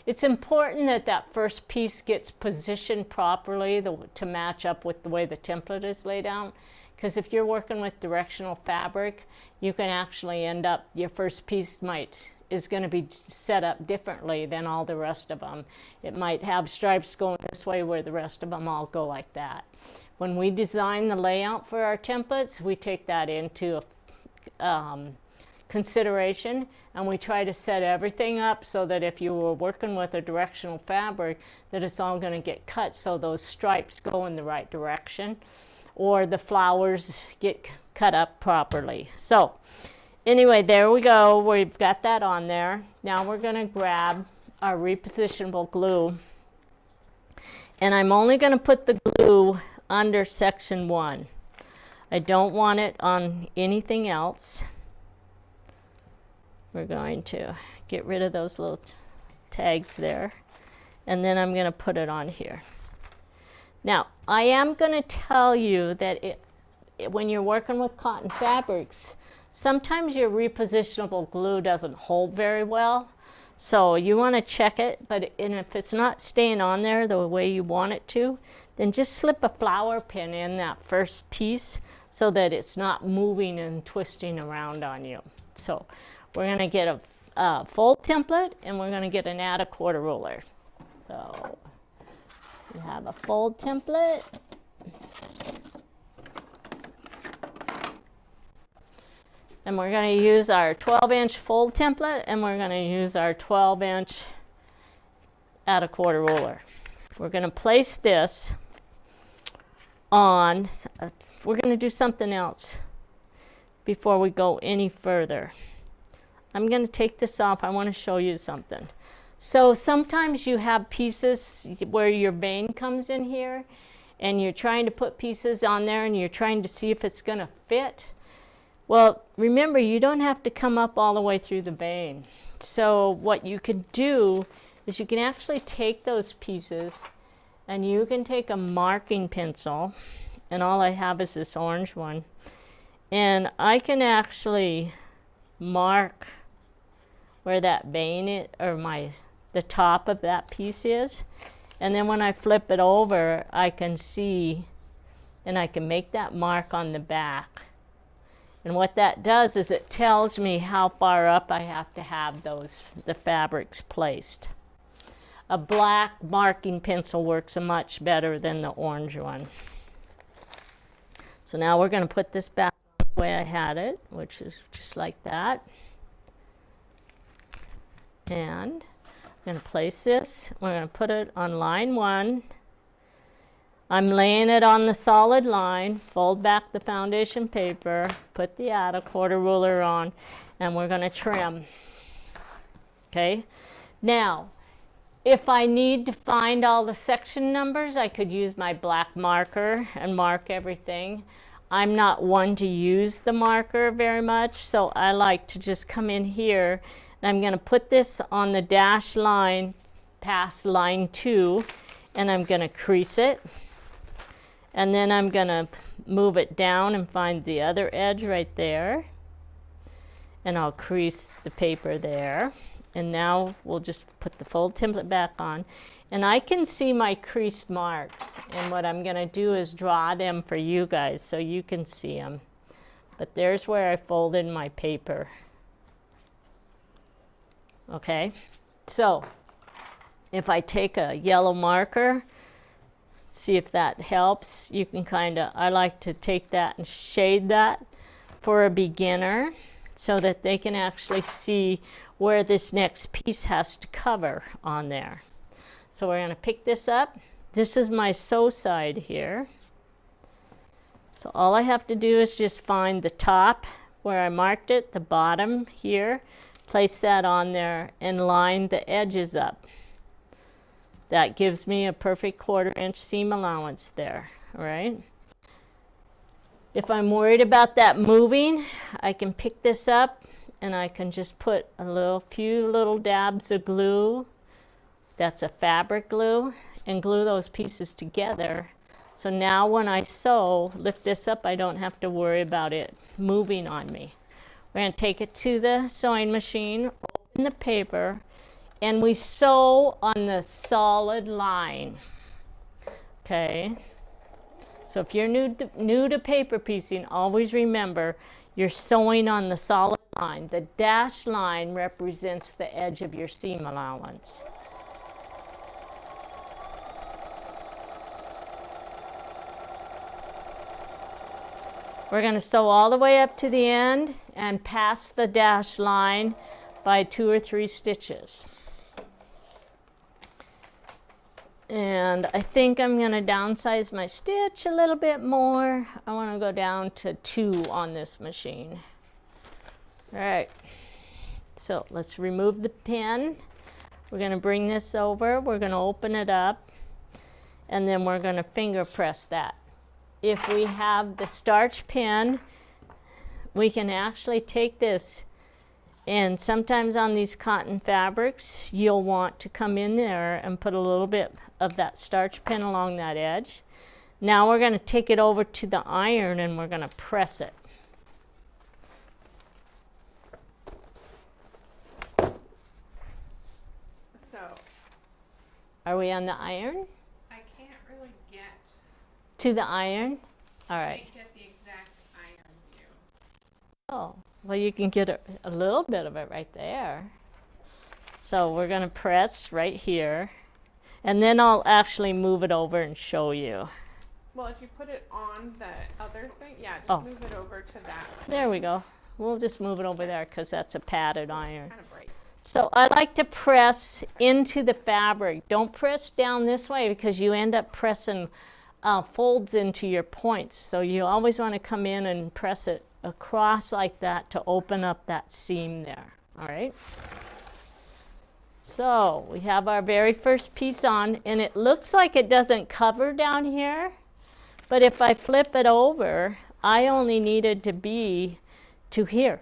it's important that that first piece gets positioned properly to match up with the way the template is laid out, because if you're working with directional fabric, you can actually end up, your first piece is going to be set up differently than all the rest of them. It might have stripes going this way where the rest of them all go like that. When we design the layout for our templates, we take that into consideration, and we try to set everything up so that if you were working with a directional fabric, that it's all going to get cut so those stripes go in the right direction, or the flowers get cut up properly. So anyway, there we go. We've got that on there. Now we're going to grab our repositionable glue, and I'm only going to put the glue under section 1. I don't want it on anything else. We're going to get rid of those little tags there, and then I'm going to put it on here. Now, I am going to tell you that when you're working with cotton fabrics, sometimes your repositionable glue doesn't hold very well, so you want to check it, and if it's not staying on there the way you want it to, then just slip a flower pin in that first piece so that it's not moving and twisting around on you. So we're going to get a fold template, and we're going to get an add a quarter ruler. So we have a fold template. And we're going to use our 12-inch fold template, and we're going to use our 12-inch add a quarter ruler. We're going to place this on, we're going to do something else before we go any further. I'm going to take this off. I want to show you something. So sometimes you have pieces where your vein comes in here, and you're trying to put pieces on there, and you're trying to see if it's going to fit. Well, remember, you don't have to come up all the way through the vein. So what you can do is you can actually take those pieces and you can take a marking pencil, and all I have is this orange one, and I can actually mark where that vein is, or the top of that piece is, and then when I flip it over I can see, and I can make that mark on the back. And what that does is it tells me how far up I have to have the fabrics placed. A black marking pencil works much better than the orange one. So now we're going to put this back the way I had it, which is just like that. And I'm going to place this. We're going to put it on line 1. I'm laying it on the solid line, fold back the foundation paper, put the quarter ruler on, and we're going to trim. Okay? Now, if I need to find all the section numbers, I could use my black marker and mark everything. I'm not one to use the marker very much, so I like to just come in here, and I'm going to put this on the dash line past line 2, and I'm going to crease it. And then I'm going to move it down and find the other edge right there. And I'll crease the paper there. And now we'll just put the fold template back on. And I can see my creased marks. And what I'm going to do is draw them for you guys so you can see them. But there's where I folded my paper. Okay? So, if I take a yellow marker, see if that helps. You can I like to take that and shade that for a beginner so that they can actually see where this next piece has to cover on there. So we're going to pick this up. This is my sew side here. So all I have to do is just find the top where I marked it, the bottom here, place that on there and line the edges up. That gives me a perfect 1/4 inch seam allowance there, all right? If I'm worried about that moving, I can pick this up and I can just put few little dabs of glue. That's a fabric glue, and glue those pieces together. So now when I sew, lift this up, I don't have to worry about it moving on me. We're going to take it to the sewing machine, open the paper, and we sew on the solid line. Okay? So if you're new to paper piecing, always remember you're sewing on the solid line. The dashed line represents the edge of your seam allowance. We're going to sew all the way up to the end and past the dashed line by 2 or 3 stitches. And I think I'm going to downsize my stitch a little bit more. I want to go down to 2 on this machine. All right, so let's remove the pin. We're going to bring this over. We're going to open it up, and then we're going to finger press that. If we have the starch pin, we can actually take this, and sometimes on these cotton fabrics, you'll want to come in there and put a little bit of that starch pin along that edge. Now we're going to take it over to the iron and we're going to press it. So, are we on the iron? I can't really get to the iron? All right. I can't get the exact iron view. Oh, well, you can get a little bit of it right there. So we're going to press right here, and then I'll actually move it over and show you. Well, if you put it on the other thing, yeah, just move it over to that. There we go. We'll just move it over there because that's a padded iron. It's kind of bright. So I like to press into the fabric. Don't press down this way because you end up pressing folds into your points. So you always want to come in and press it across like that to open up that seam there. All right. So we have our very first piece on, and it looks like it doesn't cover down here, but if I flip it over, I only needed to be to here.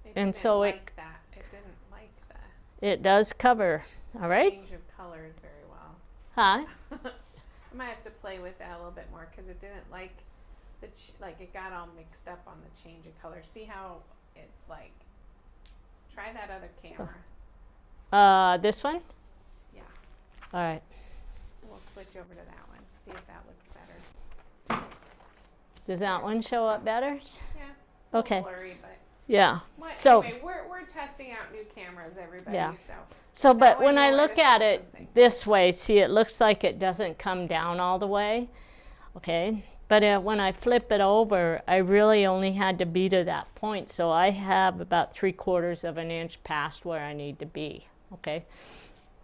It And didn't so like that. It didn't like that. it does cover. All right. Change of colors very well. Huh? I might have to play with that a little bit more because it didn't like like it got all mixed up on the change of color. See how it's like. Try that other camera. This one? Yeah. All right. We'll switch over to that one. See if that looks better. Does that one show up better? Yeah. It's Okay. a little blurry, but. Yeah. Well, So anyway, we're testing out new cameras, everybody. Yeah. So but now when I know where look to at put it something. this way, see, it looks like it doesn't come down all the way. Okay. But when I flip it over, I really only had to be to that point. So I have about 3/4 of an inch past where I need to be. Okay.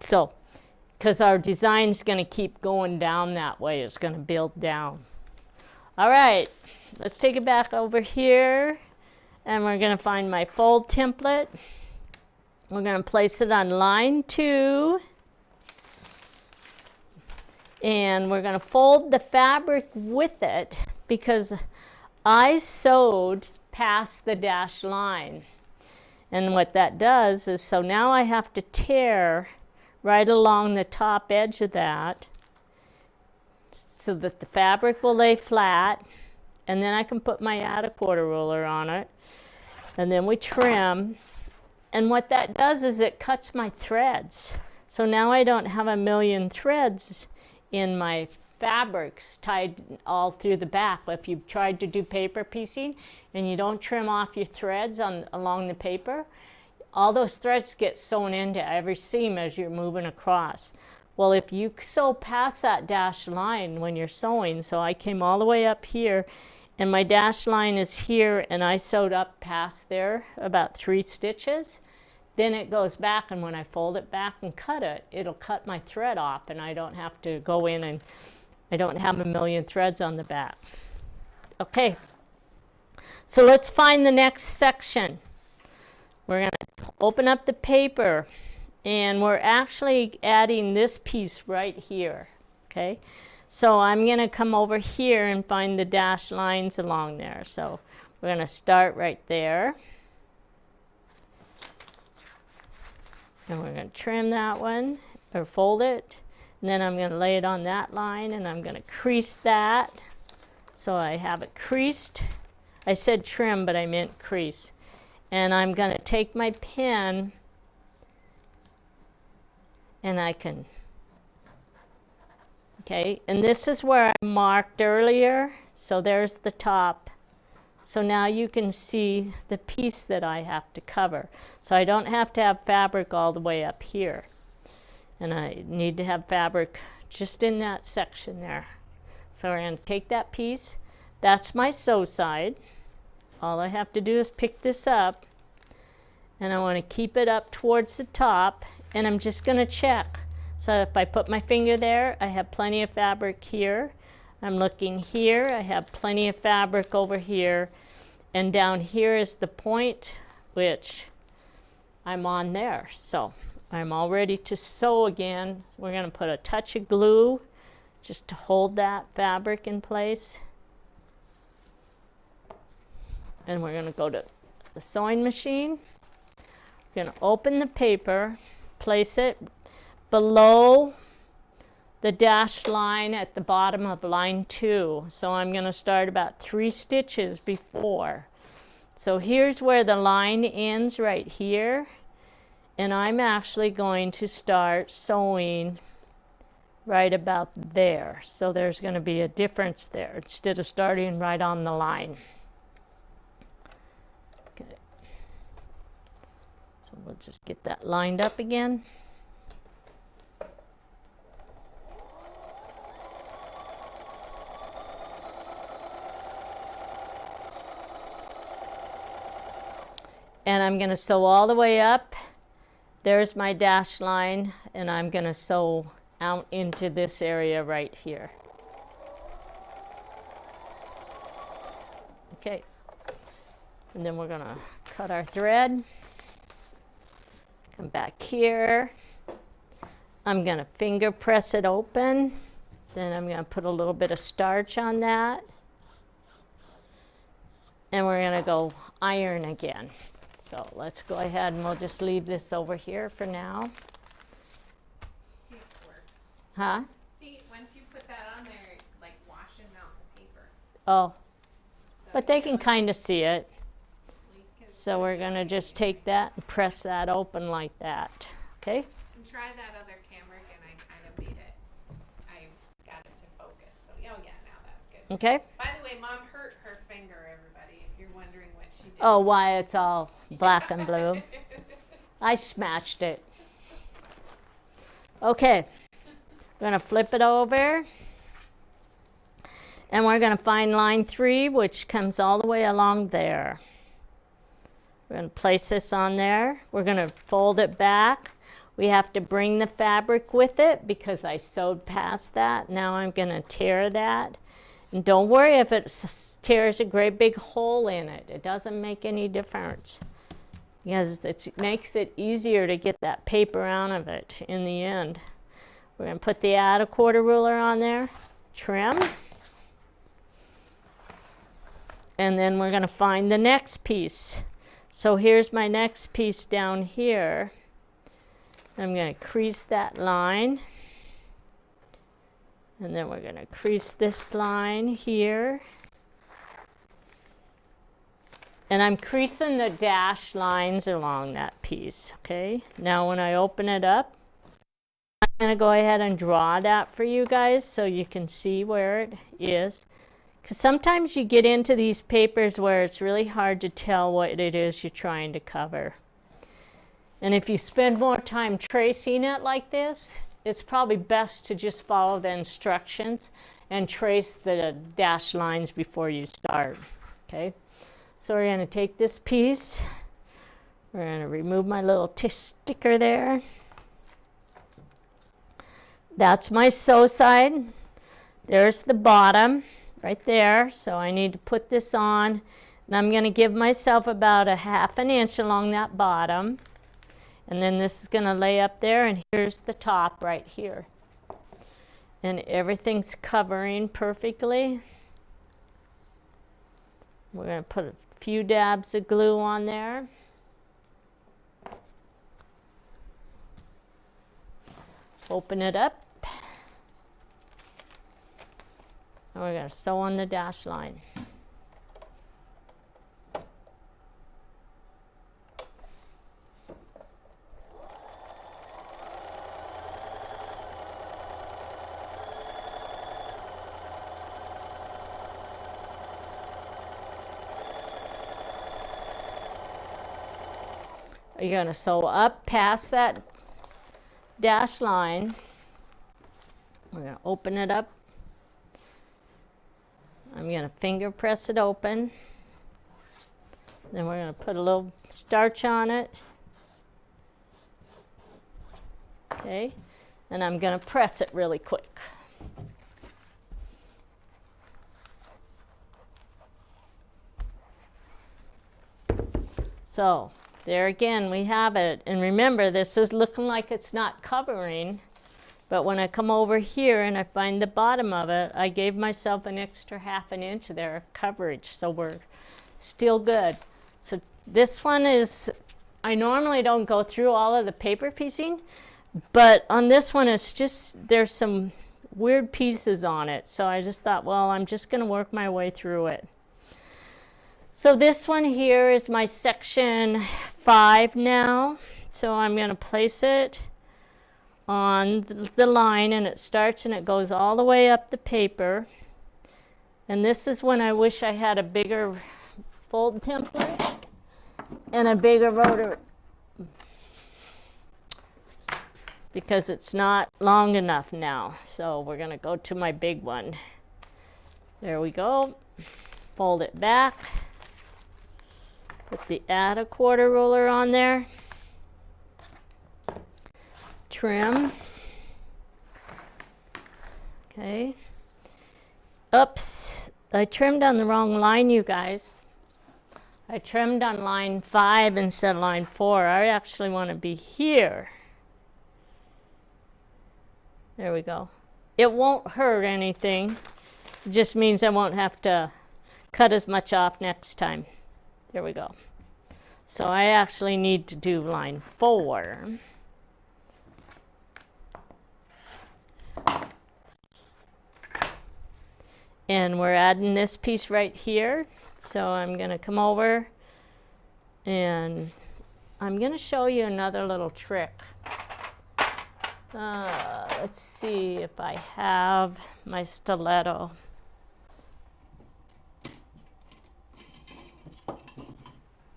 So, because our design's going to keep going down that way, it's going to build down. All right. Let's take it back over here. And we're going to find my fold template. We're going to place it on line 2. And we're going to fold the fabric with it because I sewed past the dashed line. And what that does is, so now I have to tear right along the top edge of that so that the fabric will lay flat. And then I can put my add-a-quarter ruler on it. And then we trim. And what that does is it cuts my threads. So now I don't have a million threads in my fabrics tied all through the back. If you've tried to do paper piecing and you don't trim off your threads along the paper, all those threads get sewn into every seam as you're moving across. Well, if you sew past that dashed line when you're sewing, so I came all the way up here and my dashed line is here and I sewed up past there about 3 stitches, then it goes back, and when I fold it back and cut it, it'll cut my thread off and I don't have to go in and I don't have a million threads on the back. Okay, so let's find the next section. We're going to open up the paper and we're actually adding this piece right here. Okay, so I'm going to come over here and find the dashed lines along there. So we're going to start right there. And we're going to trim that one, or fold it. And then I'm going to lay it on that line, and I'm going to crease that. So I have it creased. I said trim, but I meant crease. And I'm going to take my pen, and I can, okay, and this is where I marked earlier. So there's the top. So now you can see the piece that I have to cover. So I don't have to have fabric all the way up here. And I need to have fabric just in that section there. So we're going to take that piece. That's my sew side. All I have to do is pick this up. And I want to keep it up towards the top. And I'm just going to check. So if I put my finger there, I have plenty of fabric here. I'm looking here, I have plenty of fabric over here, and down here is the point, which I'm on there. So I'm all ready to sew again. We're going to put a touch of glue just to hold that fabric in place. And we're going to go to the sewing machine. We're going to open the paper, place it below the dashed line at the bottom of line 2. So I'm going to start about 3 stitches before. So here's where the line ends right here. And I'm actually going to start sewing right about there. So there's going to be a difference there instead of starting right on the line. Okay. So we'll just get that lined up again. And I'm going to sew all the way up. There's my dashed line, and I'm going to sew out into this area right here. Okay. And then we're going to cut our thread. Come back here. I'm going to finger press it open. Then I'm going to put a little bit of starch on that. And we're going to go iron again. So let's go ahead and we'll just leave this over here for now. Huh? See, once you put that on there, it like washing out the paper. Oh, So but they you can know, kind of see it. can So we're going to just take that and press that open like that. Okay? And try that other camera again. I kind of made it. I got it to focus. So, oh yeah, now that's good. Okay? By the way, Mom hurt her finger, everybody, if you're wondering what she did. Oh, why it's all black and blue. I smashed it. Okay. We're going to flip it over. And we're going to find line 3, which comes all the way along there. We're going to place this on there. We're going to fold it back. We have to bring the fabric with it because I sewed past that. Now I'm going to tear that. And don't worry if it tears a great big hole in it. It doesn't make any difference because it makes it easier to get that paper out of it in the end. We're going to put the add a quarter ruler on there, trim. And then we're going to find the next piece. So here's my next piece down here. I'm going to crease that line. And then we're going to crease this line here. And I'm creasing the dashed lines along that piece, okay? Now when I open it up, I'm going to go ahead and draw that for you guys so you can see where it is. Because sometimes you get into these papers where it's really hard to tell what it is you're trying to cover. And if you spend more time tracing it like this, it's probably best to just follow the instructions and trace the dashed lines before you start, okay? So we're going to take this piece, we're going to remove my little sticker there. That's my sew side. There's the bottom right there. So I need to put this on, and I'm going to give myself about a ½ inch along that bottom. And then this is going to lay up there, and here's the top right here. And everything's covering perfectly. We're going to put a few dabs of glue on there. Open it up. And we're going to sew on the dash line. You're going to sew up past that dash line. We're going to open it up. I'm going to finger press it open. Then we're going to put a little starch on it. Okay, and I'm going to press it really quick. So there again we have it, and remember this is looking like it's not covering, but when I come over here and I find the bottom of it, I gave myself an extra ½ inch there of coverage, so we're still good. So this one is, I normally don't go through all of the paper piecing, but on this one it's just, there's some weird pieces on it, so I just thought, well, I'm just going to work my way through it. So this one here is my section 5 now. So I'm going to place it on the line, and it starts and it goes all the way up the paper. And this is when I wish I had a bigger fold template and a bigger rotor, because it's not long enough now. So we're going to go to my big one. There we go. Fold it back. Put the add a quarter ruler on there. Trim. Okay. Oops, I trimmed on the wrong line, you guys. I trimmed on line 5 instead of line 4. I actually want to be here. There we go. It won't hurt anything. It just means I won't have to cut as much off next time. There we go. So I actually need to do line 4. And we're adding this piece right here. So I'm going to come over and I'm going to show you another little trick. Let's see if I have my stiletto.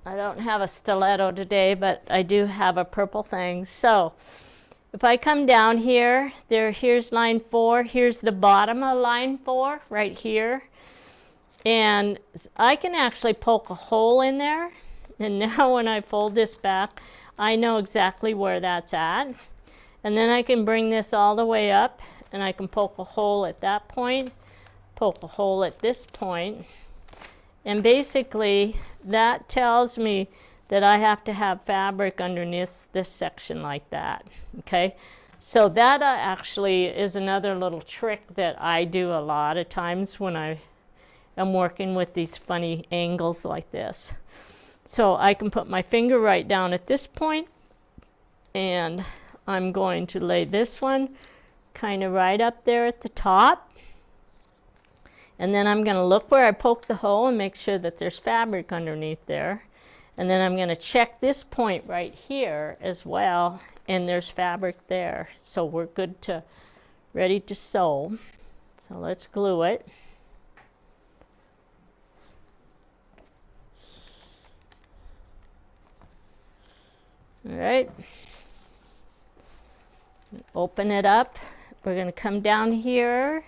I don't have a stiletto today, but I do have a purple thing. So if I come down here, here's line 4, here's the bottom of line 4 right here. And I can actually poke a hole in there. And now when I fold this back, I know exactly where that's at. And then I can bring this all the way up and I can poke a hole at that point, poke a hole at this point. And basically that tells me that I have to have fabric underneath this section like that, okay? So that actually is another little trick that I do a lot of times when I am working with these funny angles like this. So I can put my finger right down at this point and I'm going to lay this one kind of right up there at the top. And then I'm going to look where I poked the hole and make sure that there's fabric underneath there. And then I'm going to check this point right here as well, and there's fabric there. So we're good to, ready to sew. So let's glue it. All right. Open it up. We're going to come down here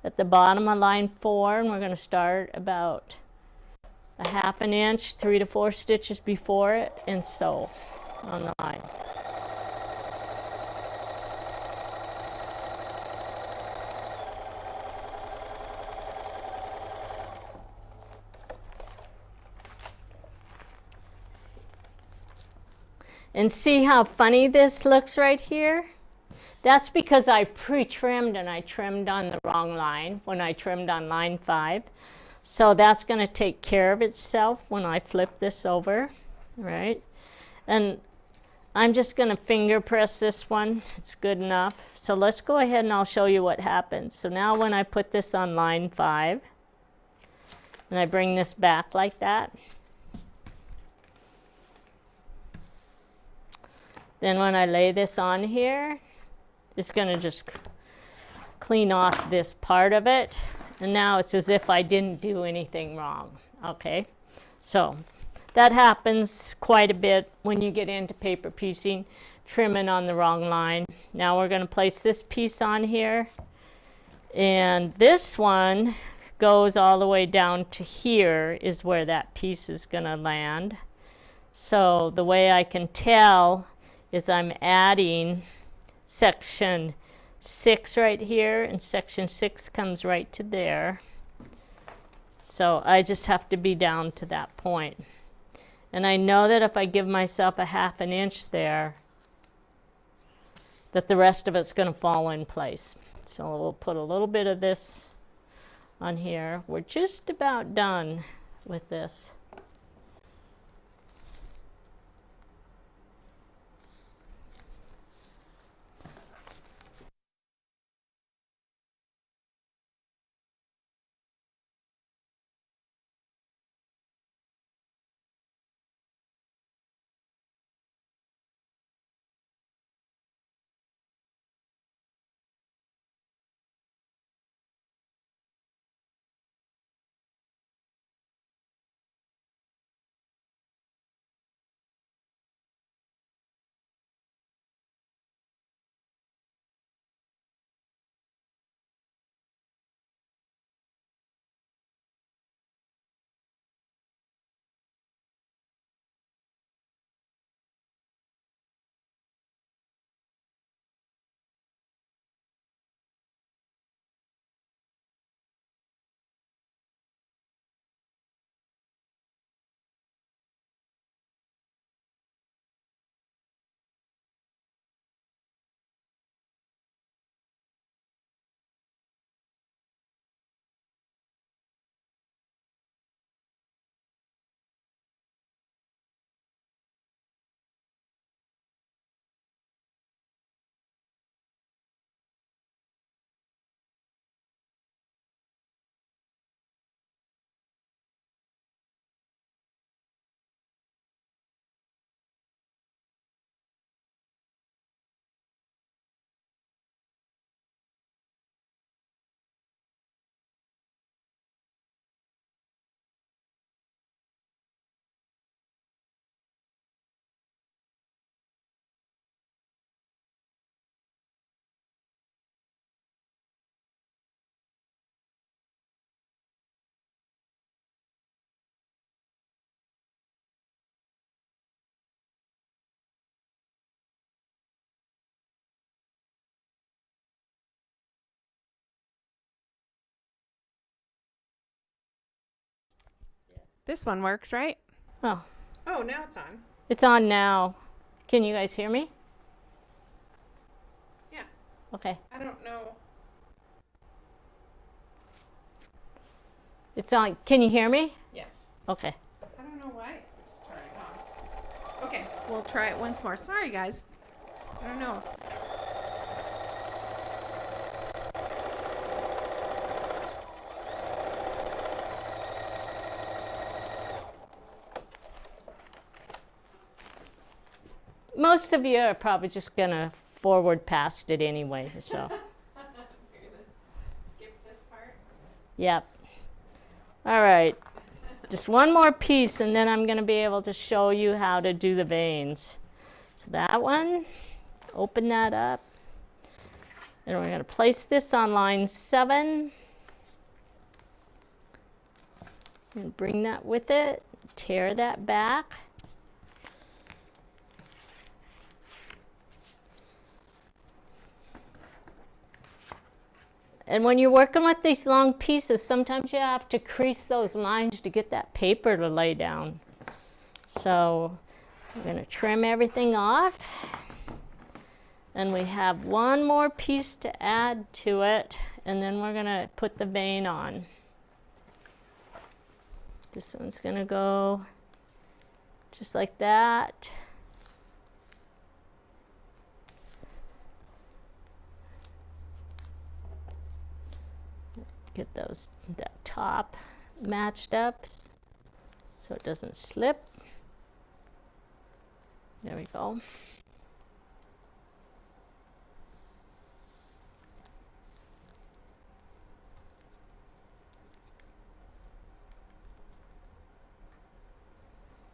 at the bottom of line 4, and we're going to start about a 1/2 inch, 3 to 4 stitches before it, and sew on the line. And see how funny this looks right here? That's because I pre-trimmed and I trimmed on the wrong line when I trimmed on line 5. So that's going to take care of itself when I flip this over, right? And I'm just going to finger press this one. It's good enough. So let's go ahead and I'll show you what happens. So now when I put this on line 5 and I bring this back like that, then when I lay this on here, it's going to just clean off this part of it. And now it's as if I didn't do anything wrong, okay? So that happens quite a bit when you get into paper piecing, trimming on the wrong line. Now we're going to place this piece on here. And this one goes all the way down to here is where that piece is going to land. So the way I can tell is I'm adding section 6 right here, and section 6 comes right to there. So I just have to be down to that point. And I know that if I give myself a 1/2 inch there, that the rest of it's going to fall in place. So we'll put a little bit of this on here. We're just about done with this. This one works, right? Oh, Oh, now it's on. it's on now. Can you guys hear me? Yeah. Okay. I don't know. It's on. Can you hear me? Yes. Okay. I don't know why it's turning off. Okay, we'll try it once more. Sorry, guys. I don't know. Most of you are probably just gonna forward past it anyway, so. We're gonna skip this part. Yep. All right. Just one more piece and then I'm gonna be able to show you how to do the veins. So that one, open that up. And we're gonna place this on line 7. And bring that with it, tear that back. And when you're working with these long pieces, sometimes you have to crease those lines to get that paper to lay down. So we're going to trim everything off. And we have one more piece to add to it, and then we're going to put the vein on. This one's going to go just like that. Get that top matched up so it doesn't slip. There we go.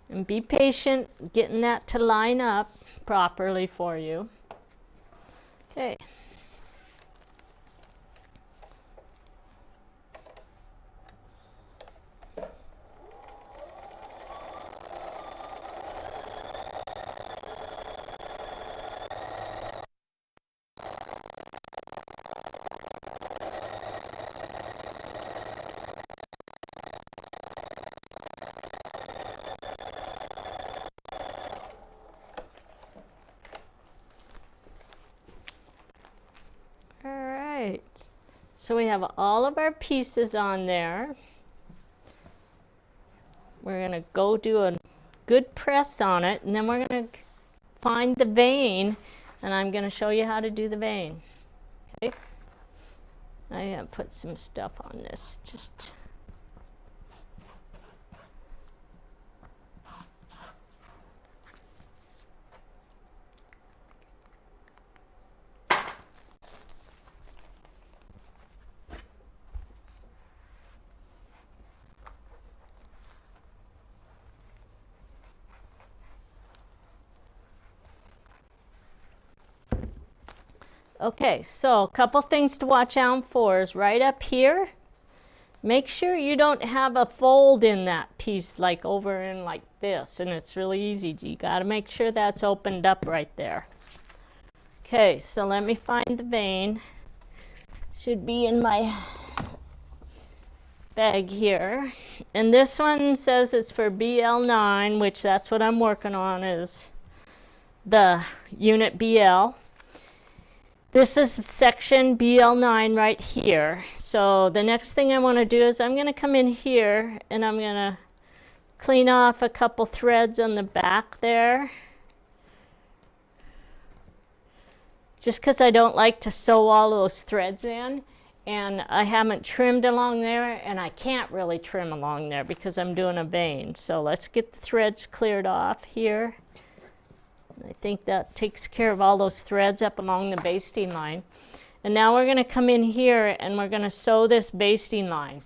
And be patient getting that to line up properly for you. Okay. So we have all of our pieces on there. We're going to go do a good press on it, and then we're going to find the vein, and I'm going to show you how to do the vein. Okay? I'm going to put some stuff on this. Just okay, so a couple things to watch out for is right up here. Make sure you don't have a fold in that piece like over in like this, and it's really easy. You got to make sure that's opened up right there. Okay, so let me find the vein. Should be in my bag here. And this one says it's for BL9, which that's what I'm working on, is the unit BL. This is section BL9 right here. So the next thing I want to do is I'm going to come in here and I'm going to clean off a couple threads on the back there. Just because I don't like to sew all those threads in. And I haven't trimmed along there, and I can't really trim along there because I'm doing a vein. So let's get the threads cleared off here. I think that takes care of all those threads up along the basting line. And now we're going to come in here and we're going to sew this basting line.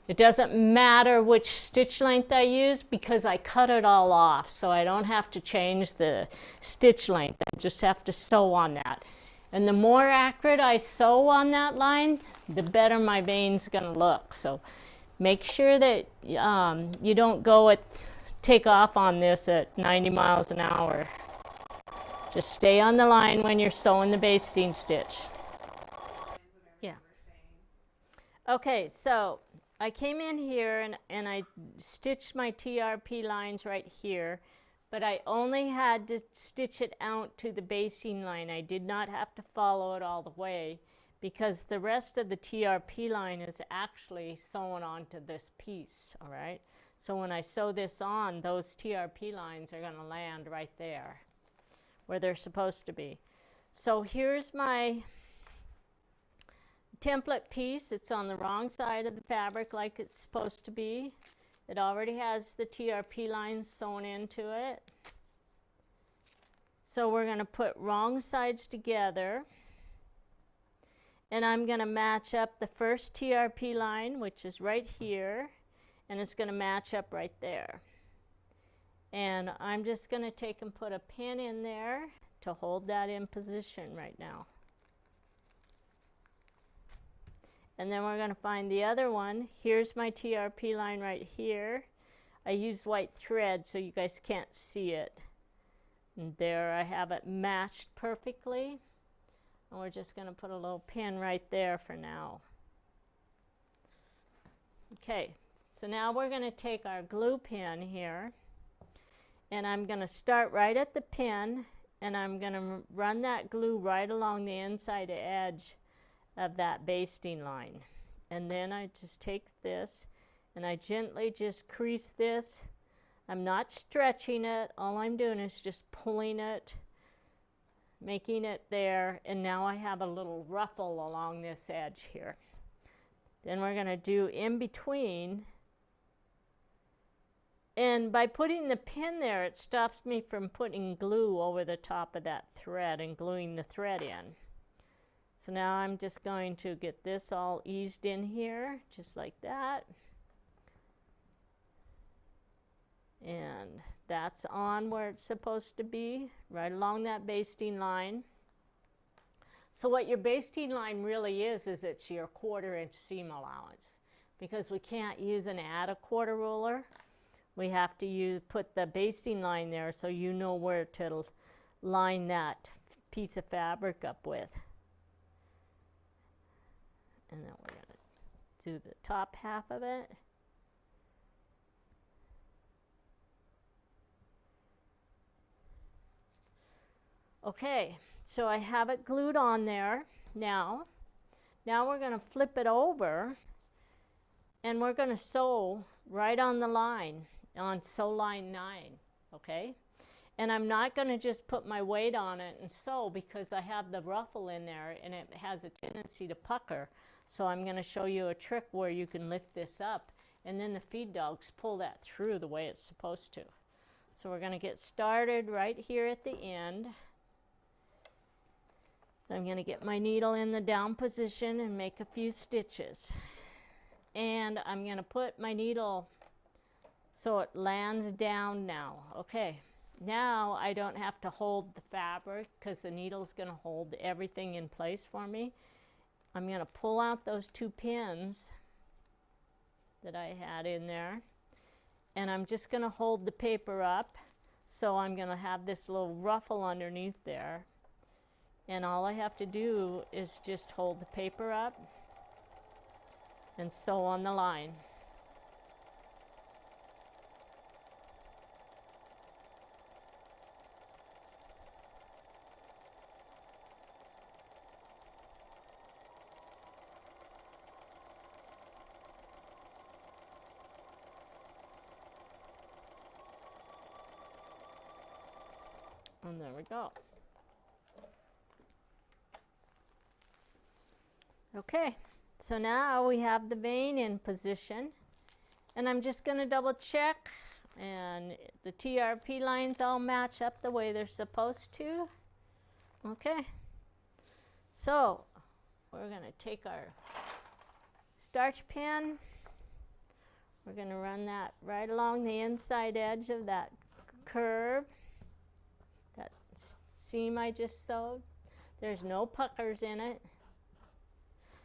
It doesn't matter which stitch length I use because I cut it all off, so I don't have to change the stitch length. I just have to sew on that. And the more accurate I sew on that line, the better my vein's going to look. So make sure that you don't take off on this at 90 miles an hour. Just stay on the line when you're sewing the basting stitch. Yeah. Okay, so I came in here and I stitched my TRP lines right here, but I only had to stitch it out to the basting line. I did not have to follow it all the way because the rest of the TRP line is actually sewn onto this piece, all right? So when I sew this on, those TRP lines are going to land right there where they're supposed to be. So here's my template piece. It's on the wrong side of the fabric like it's supposed to be. It already has the TRP lines sewn into it. So we're going to put wrong sides together. And I'm going to match up the first TRP line, which is right here, and it's going to match up right there. And I'm just going to take and put a pin in there to hold that in position right now. And then we're going to find the other one. Here's my TRP line right here. I used white thread so you guys can't see it. And there I have it matched perfectly. And we're just going to put a little pin right there for now. Okay, so now we're going to take our glue pin here. And I'm going to start right at the pin. And I'm going to run that glue right along the inside edge of that basting line. And then I just take this and I gently just crease this. I'm not stretching it. All I'm doing is just pulling it, making it there, and now I have a little ruffle along this edge here. Then we're going to do in between. And by putting the pin there, it stops me from putting glue over the top of that thread and gluing the thread in. So now I'm just going to get this all eased in here, just like that. And that's on where it's supposed to be, right along that basting line. So what your basting line really is it's your 1/4 inch seam allowance. Because we can't use an add a quarter ruler, we have to put the basting line there so you know where to line that piece of fabric up with. And then we're going to do the top half of it. Okay, so I have it glued on there now. Now we're going to flip it over and we're going to sew right on the line, on sew line 9, okay? And I'm not going to just put my weight on it and sew because I have the ruffle in there and it has a tendency to pucker. So I'm going to show you a trick where you can lift this up and then the feed dogs pull that through the way it's supposed to. So we're going to get started right here at the end. I'm going to get my needle in the down position and make a few stitches. And I'm going to put my needle so it lands down now. Okay, now I don't have to hold the fabric because the needle's going to hold everything in place for me. I'm going to pull out those 2 pins that I had in there. And I'm just going to hold the paper up. So I'm going to have this little ruffle underneath there. And all I have to do is just hold the paper up and sew on the line. And there we go. Okay, so now we have the vein in position, and I'm just going to double check and the TRP lines all match up the way they're supposed to. Okay, so we're going to take our starch pen, we're going to run that right along the inside edge of that curve, that seam I just sewed. There's no puckers in it.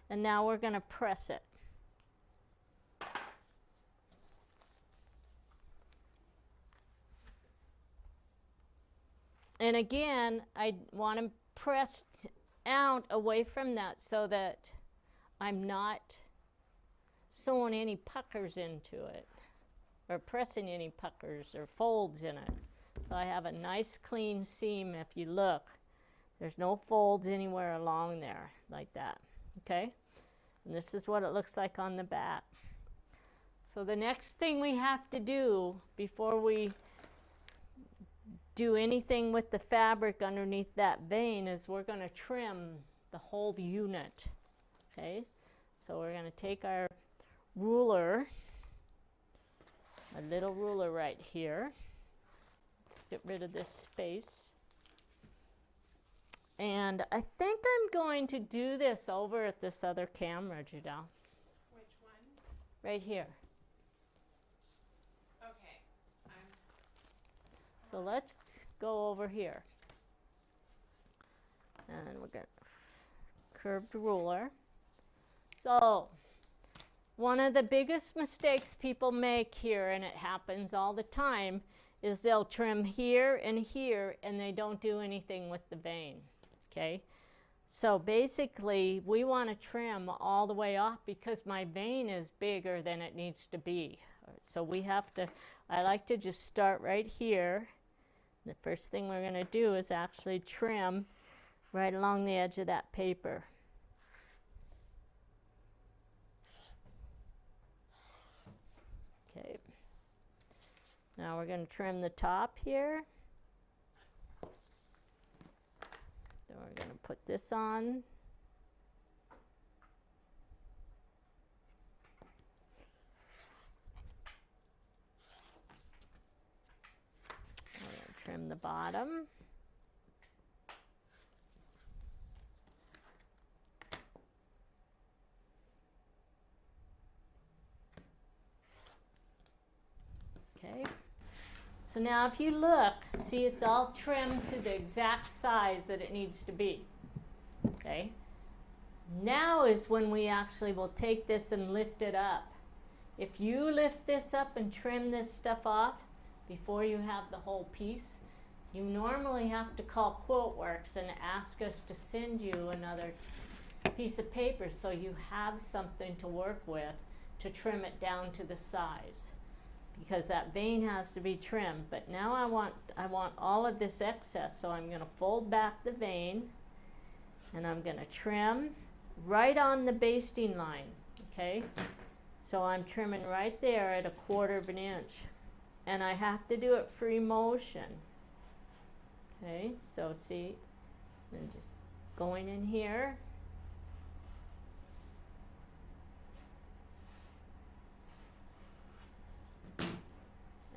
And now we're going to press it. And again, I want to press out away from that so that I'm not sewing any puckers into it or pressing any puckers or folds in it. So I have a nice clean seam. If you look, there's no folds anywhere along there like that, okay? And this is what it looks like on the back. So the next thing we have to do before we do anything with the fabric underneath that vein is we're going to trim the whole unit, okay? So we're going to take our ruler, a little ruler right here. Let's get rid of this space. And I think I'm going to do this over at this other camera, Judelle. Which one? Right here. Okay. So let's go over here. And we're going to curved ruler. So one of the biggest mistakes people make here, and it happens all the time, is they'll trim here and they don't do anything with the vein, okay? So basically, we want to trim all the way off because my vein is bigger than it needs to be. So we have to, I like to just start right here. The first thing we're going to do is actually trim right along the edge of that paper. Okay. Now we're going to trim the top here. Then we're going to put this on. We're going to trim the bottom. Okay. So now if you look, see it's all trimmed to the exact size that it needs to be. Okay. Now is when we actually will take this and lift it up. If you lift this up and trim this stuff off before you have the whole piece, you normally have to call Quiltworx and ask us to send you another piece of paper so you have something to work with to trim it down to the size, because that vein has to be trimmed. But now I want all of this excess, so I'm going to fold back the vein and I'm going to trim right on the basting line, okay? So I'm trimming right there at 1/4 of an inch, and I have to do it free motion. Okay, so see, I'm just going in here.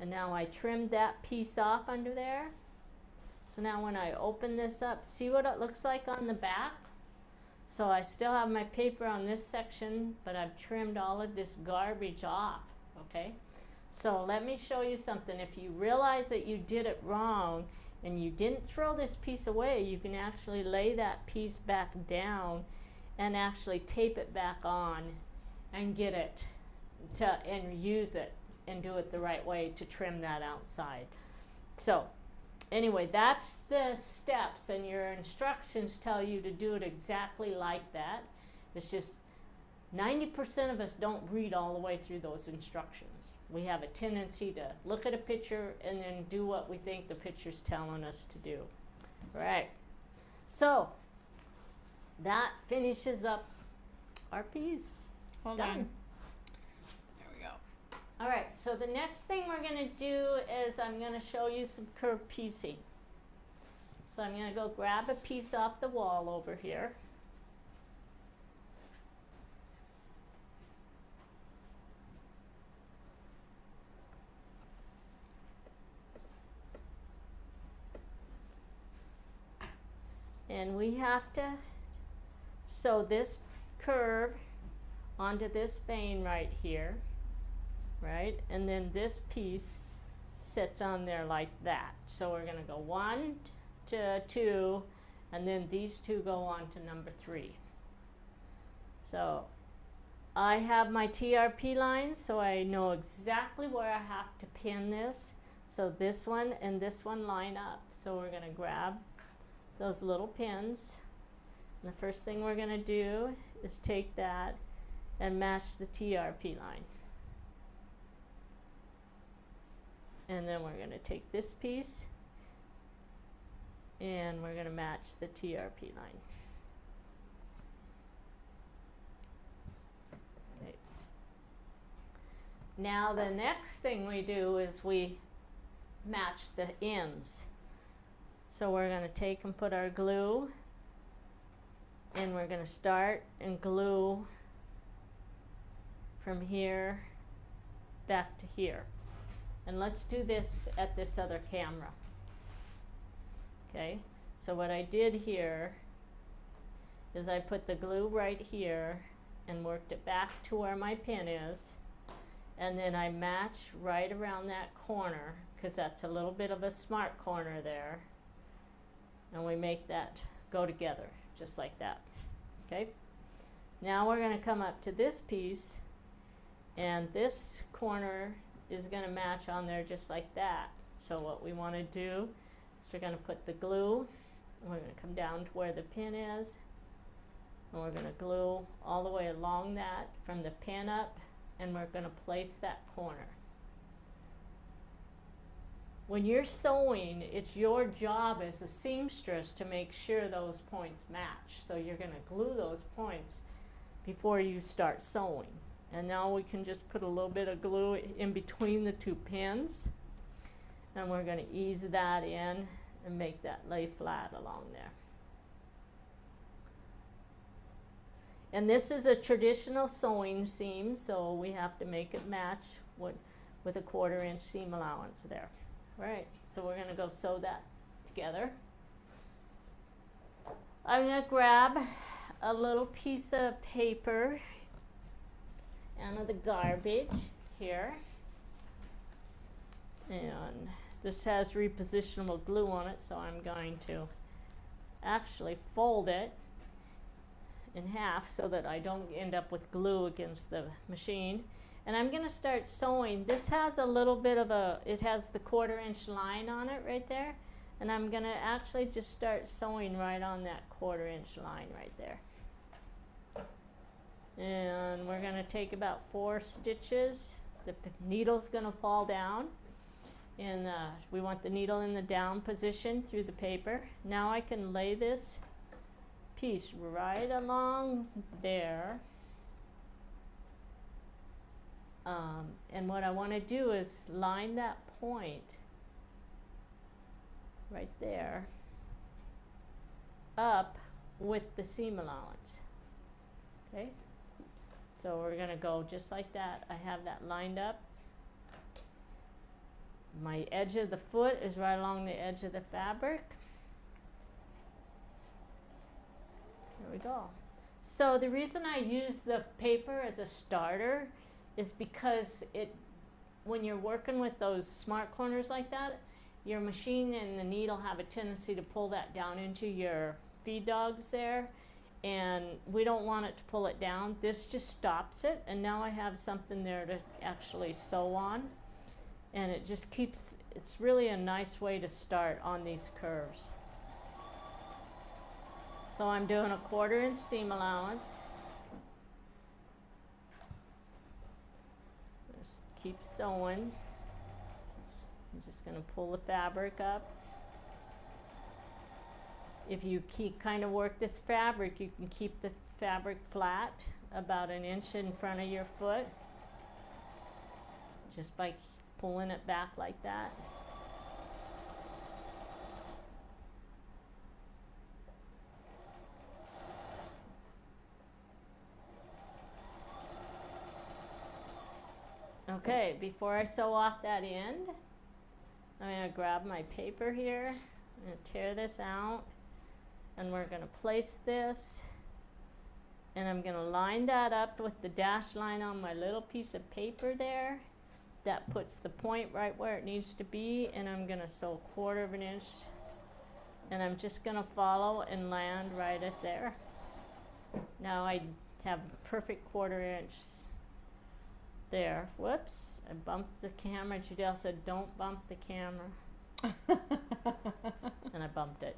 And now I trimmed that piece off under there. So now when I open this up, see what it looks like on the back? So I still have my paper on this section, but I've trimmed all of this garbage off, okay? So let me show you something. If you realize that you did it wrong and you didn't throw this piece away, you can actually lay that piece back down and actually tape it back on and get it and use it and do it the right way to trim that outside. So anyway, that's the steps, and your instructions tell you to do it exactly like that. It's just 90% of us don't read all the way through those instructions. We have a tendency to look at a picture and then do what we think the picture's telling us to do. All right, so that finishes up our piece. It's done. There we go. All right, so the next thing we're going to do is I'm going to show you some curved piecing. So I'm going to go grab a piece off the wall over here. And we have to sew this curve onto this vein right here. Right, and then this piece sits on there like that. So we're going to go 1 to 2, and then these two go on to number 3. So I have my TRP lines, so I know exactly where I have to pin this. So this one and this one line up. So we're going to grab those little pins. And the first thing we're going to do is take that and match the TRP line. And then we're going to take this piece and we're going to match the TRP line. Okay. Now the next thing we do is we match the ends. So we're going to take and put our glue, and we're going to start and glue from here back to here. And let's do this at this other camera. Okay, so what I did here is I put the glue right here and worked it back to where my pin is, and then I match right around that corner, because that's a little bit of a smart corner there, and we make that go together just like that. Okay, now we're going to come up to this piece, and this corner is going to match on there just like that. So what we want to do is we're going to put the glue, and we're going to come down to where the pin is, and we're going to glue all the way along that from the pin up, and we're going to place that corner. When you're sewing, it's your job as a seamstress to make sure those points match. So you're going to glue those points before you start sewing. And now we can just put a little bit of glue in between the two pins, and we're going to ease that in and make that lay flat along there. And this is a traditional sewing seam, so we have to make it match with a 1/4 inch seam allowance there. Right, so we're going to go sew that together. I'm going to grab a little piece of paper out of the garbage here, and this has repositionable glue on it, so I'm going to actually fold it in half so that I don't end up with glue against the machine. And I'm going to start sewing. This has a little bit of it has the 1/4 inch line on it right there, and I'm going to actually just start sewing right on that 1/4 inch line right there. And we're going to take about 4 stitches. The needle's going to fall down, and we want the needle in the down position through the paper. Now I can lay this piece right along there. And what I want to do is line that point right there up with the seam allowance. Okay, so we're going to go just like that. I have that lined up. My edge of the foot is right along the edge of the fabric. There we go. So the reason I use the paper as a starter is because when you're working with those smart corners like that, your machine and the needle have a tendency to pull that down into your feed dogs there, and we don't want it to pull it down. This just stops it, and now I have something there to actually sew on, and it just keeps, it's really a nice way to start on these curves. So I'm doing a 1/4 inch seam allowance. Just keep sewing. I'm just going to pull the fabric up. If you kind of work this fabric, you can keep the fabric flat about 1 inch in front of your foot, just by pulling it back like that. Okay, before I sew off that end, I'm going to grab my paper here and tear this out, and we're going to place this, and I'm going to line that up with the dashed line on my little piece of paper there. That puts the point right where it needs to be, and I'm going to sew 1/4 inch, and I'm just going to follow and land right at there. Now I have the perfect 1/4 inch there. Whoops, I bumped the camera. Judelle said, "Don't bump the camera." And I bumped it.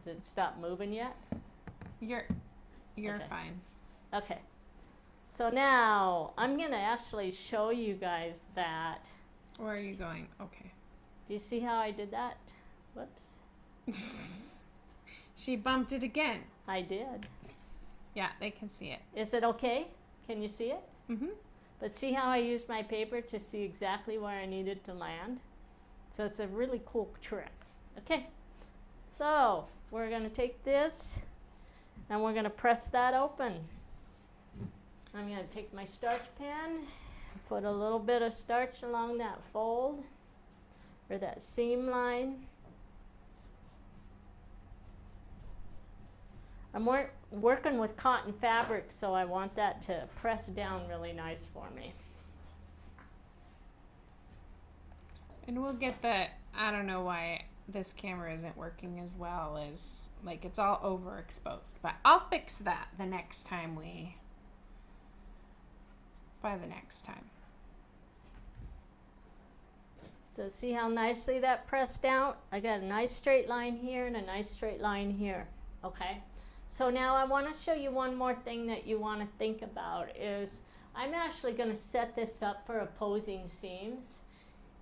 Has it stopped moving yet? You're Okay. fine. Okay. So now I'm going to actually show you guys that. Where are you going? Okay. Do you see how I did that? Whoops. She bumped it again. I did. Yeah, they can see it. Is it okay? Can you see it? Mm-hmm. But see how I used my paper to see exactly where I needed to land? So it's a really cool trick. Okay. So we're going to take this and we're going to press that open. I'm going to take my starch pen, put a little bit of starch along that fold or that seam line. I'm working with cotton fabric, so I want that to press down really nice for me. And we'll get the, I don't know why this camera isn't working as well as, like, it's all overexposed. But I'll fix that the next time by the next time. So see how nicely that pressed out? I got a nice straight line here and a nice straight line here. Okay. So now I want to show you one more thing that you want to think about is I'm actually going to set this up for opposing seams.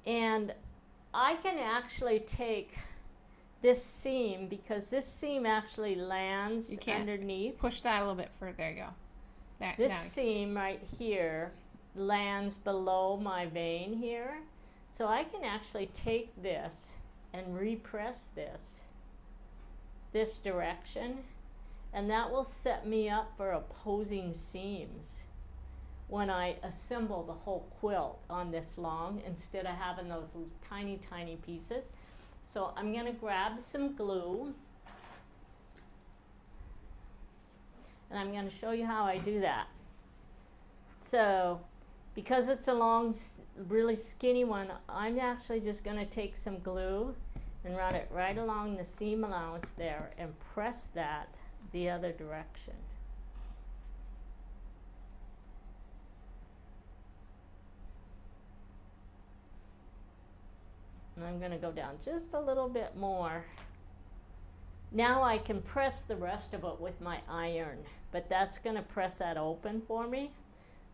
And I can actually take this seam, because this seam actually lands underneath. Push that a little bit further. There you go. There, this seam right here lands below my vein here. So I can actually take this and repress this direction. And that will set me up for opposing seams when I assemble the whole quilt on this long, instead of having those tiny, tiny pieces. So I'm going to grab some glue. And I'm going to show you how I do that. So because it's a long, really skinny one, I'm actually just going to take some glue and run it right along the seam allowance there and press that the other direction. And I'm going to go down just a little bit more. Now I can press the rest of it with my iron, but that's going to press that open for me.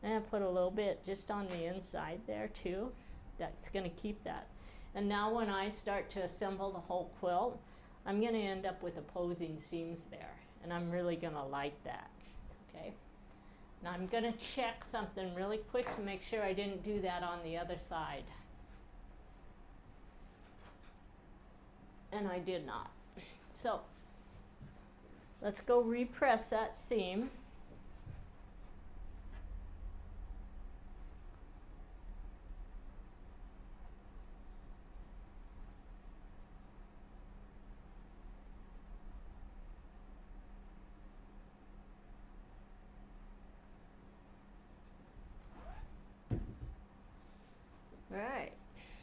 And I put a little bit just on the inside there too. That's going to keep that. And now when I start to assemble the whole quilt, I'm going to end up with opposing seams there. And I'm really going to like that. Okay. Now I'm going to check something really quick to make sure I didn't do that on the other side. And I did not. So let's go repress that seam. All right,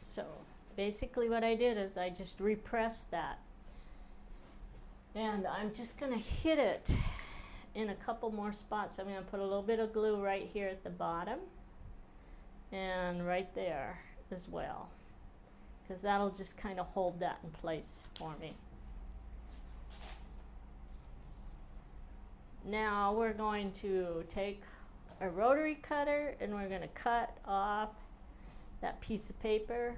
so basically what I did is I just repressed that. And I'm just going to hit it in a couple more spots. I'm going to put a little bit of glue right here at the bottom and right there as well, because that'll just kind of hold that in place for me. Now we're going to take a rotary cutter and we're going to cut off that piece of paper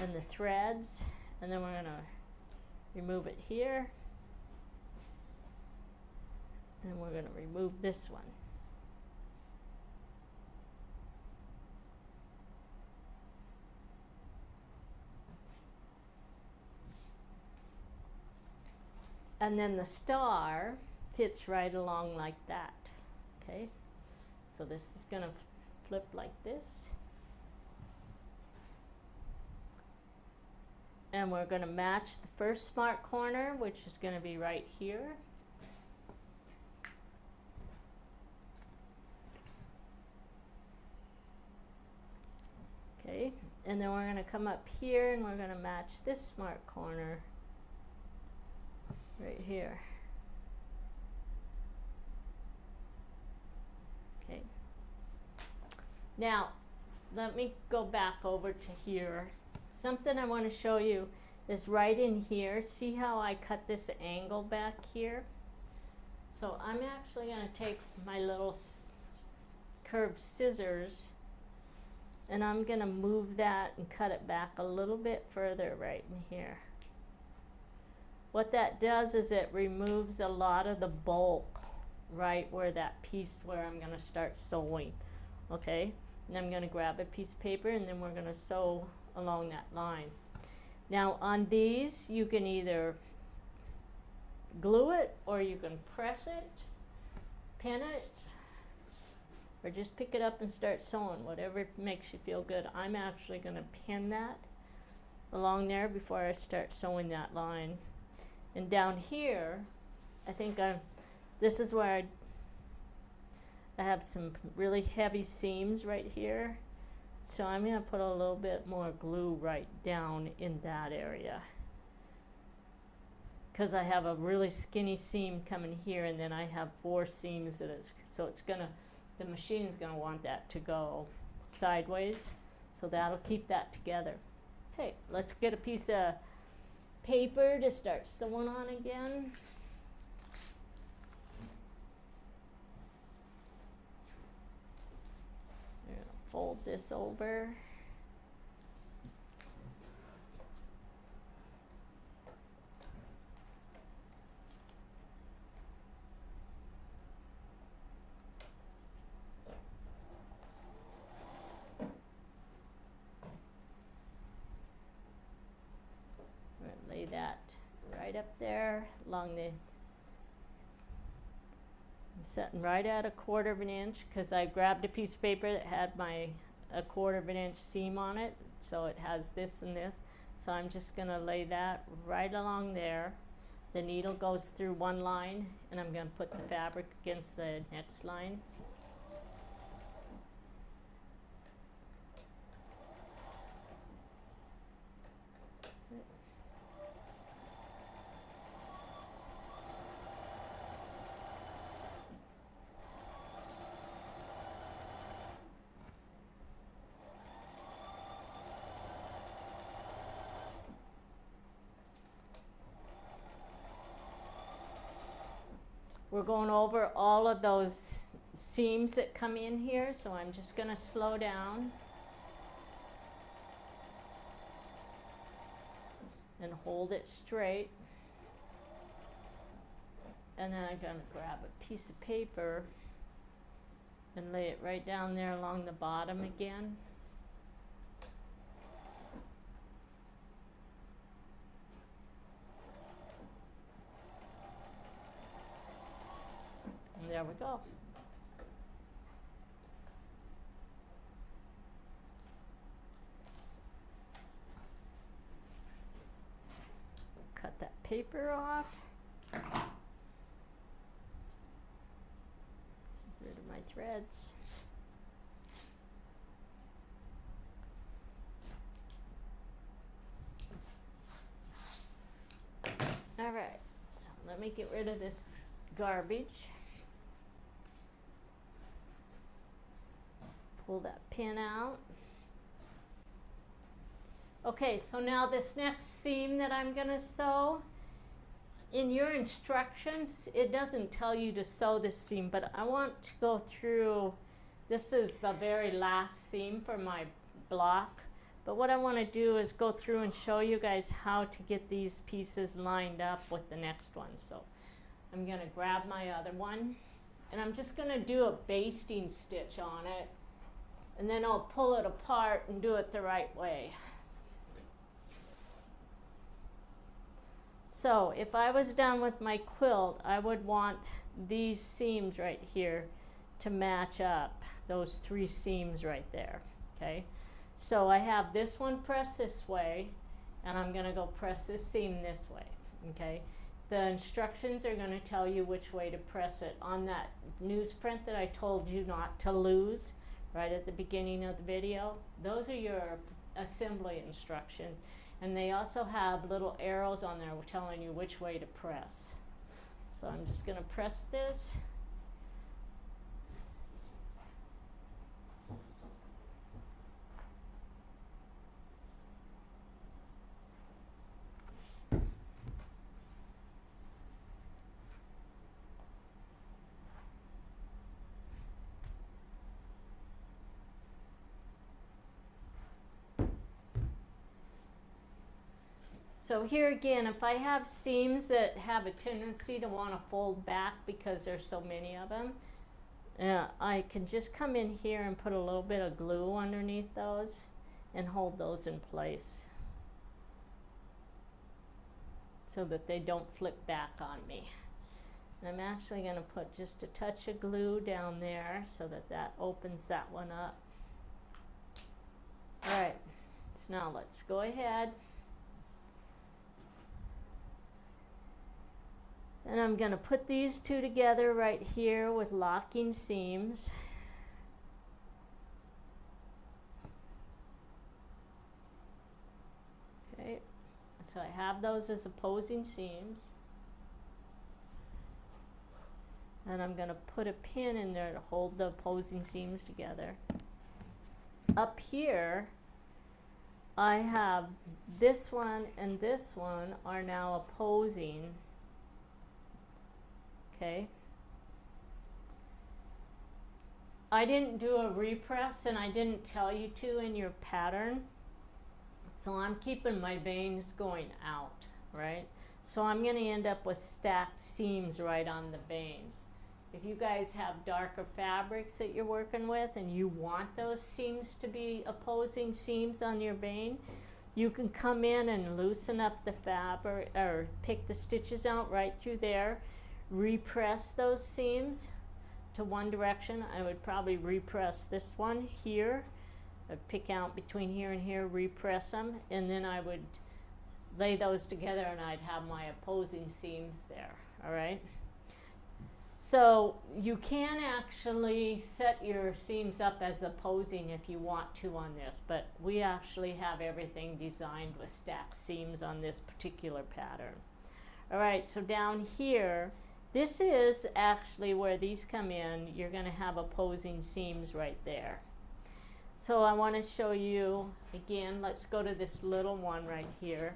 and the threads, and then we're going to remove it here, and we're going to remove this one. And then the star fits right along like that. Okay, so this is going to flip like this. And we're going to match the first smart corner, which is going to be right here. Okay, and then we're going to come up here and we're going to match this smart corner right here. Okay. Now, let me go back over to here. Something I want to show you is right in here. See how I cut this angle back here? So I'm actually going to take my little curved scissors and I'm going to move that and cut it back a little bit further right in here. What that does is it removes a lot of the bulk right where that piece where I'm going to start sewing. Okay, and I'm going to grab a piece of paper and then we're going to sew along that line. Now on these you can either glue it or you can press it, pin it, or just pick it up and start sewing, whatever makes you feel good. I'm actually going to pin that along there before I start sewing that line. And down here, I think this is where I have some really heavy seams right here. So I'm going to put a little bit more glue right down in that area. Because I have a really skinny seam coming here and then I have 4 seams that so it's going to, the machine's going to want that to go sideways. So that'll keep that together. Okay, let's get a piece of paper to start sewing on again. I'm going to fold this over. Lay that right up there along the, I'm setting right at 1/4 of an inch because I grabbed a piece of paper that had my 1/4 of an inch seam on it, so it has this and this. So I'm just going to lay that right along there. The needle goes through one line and I'm going to put the fabric against the next line. We're going over all of those seams that come in here, so I'm just going to slow down and hold it straight. And then I'm going to grab a piece of paper and lay it right down there along the bottom again. And there we go. Cut that paper off. Get rid of my threads. All right, so let me get rid of this garbage. Pull that pin out. Okay, so now this next seam that I'm going to sew, in your instructions, it doesn't tell you to sew this seam, but I want to go through, this is the very last seam for my block, but what I want to do is go through and show you guys how to get these pieces lined up with the next one. So I'm going to grab my other one, and I'm just going to do a basting stitch on it. And then I'll pull it apart and do it the right way. So if I was done with my quilt, I would want these seams right here to match up, those 3 seams right there, okay? So I have this one pressed this way, and I'm gonna go press this seam this way, okay? The instructions are gonna tell you which way to press it. On that newsprint that I told you not to lose, right at the beginning of the video, those are your assembly instructions, and they also have little arrows on there telling you which way to press. So I'm just going to press this. So here again, if I have seams that have a tendency to want to fold back because there's so many of them, I can just come in here and put a little bit of glue underneath those and hold those in place so that they don't flip back on me. And I'm actually going to put just a touch of glue down there so that that opens that one up. All right, so now let's go ahead. And I'm going to put these two together right here with locking seams. Okay, so I have those as opposing seams. And I'm going to put a pin in there to hold the opposing seams together. Up here, I have this one and this one are now opposing. Okay. I didn't do a repress and I didn't tell you to in your pattern. So I'm keeping my veins going out, right? So I'm going to end up with stacked seams right on the veins. If you guys have darker fabrics that you're working with and you want those seams to be opposing seams on your vein, you can come in and loosen up the fabric or pick the stitches out right through there, repress those seams to one direction. I would probably repress this one here. I'd pick out between here and here, repress them, and then I would lay those together and I'd have my opposing seams there, all right? So you can actually set your seams up as opposing if you want to on this, but we actually have everything designed with stacked seams on this particular pattern. All right, so down here, this is actually where these come in. You're going to have opposing seams right there. So I want to show you, again, let's go to this little one right here.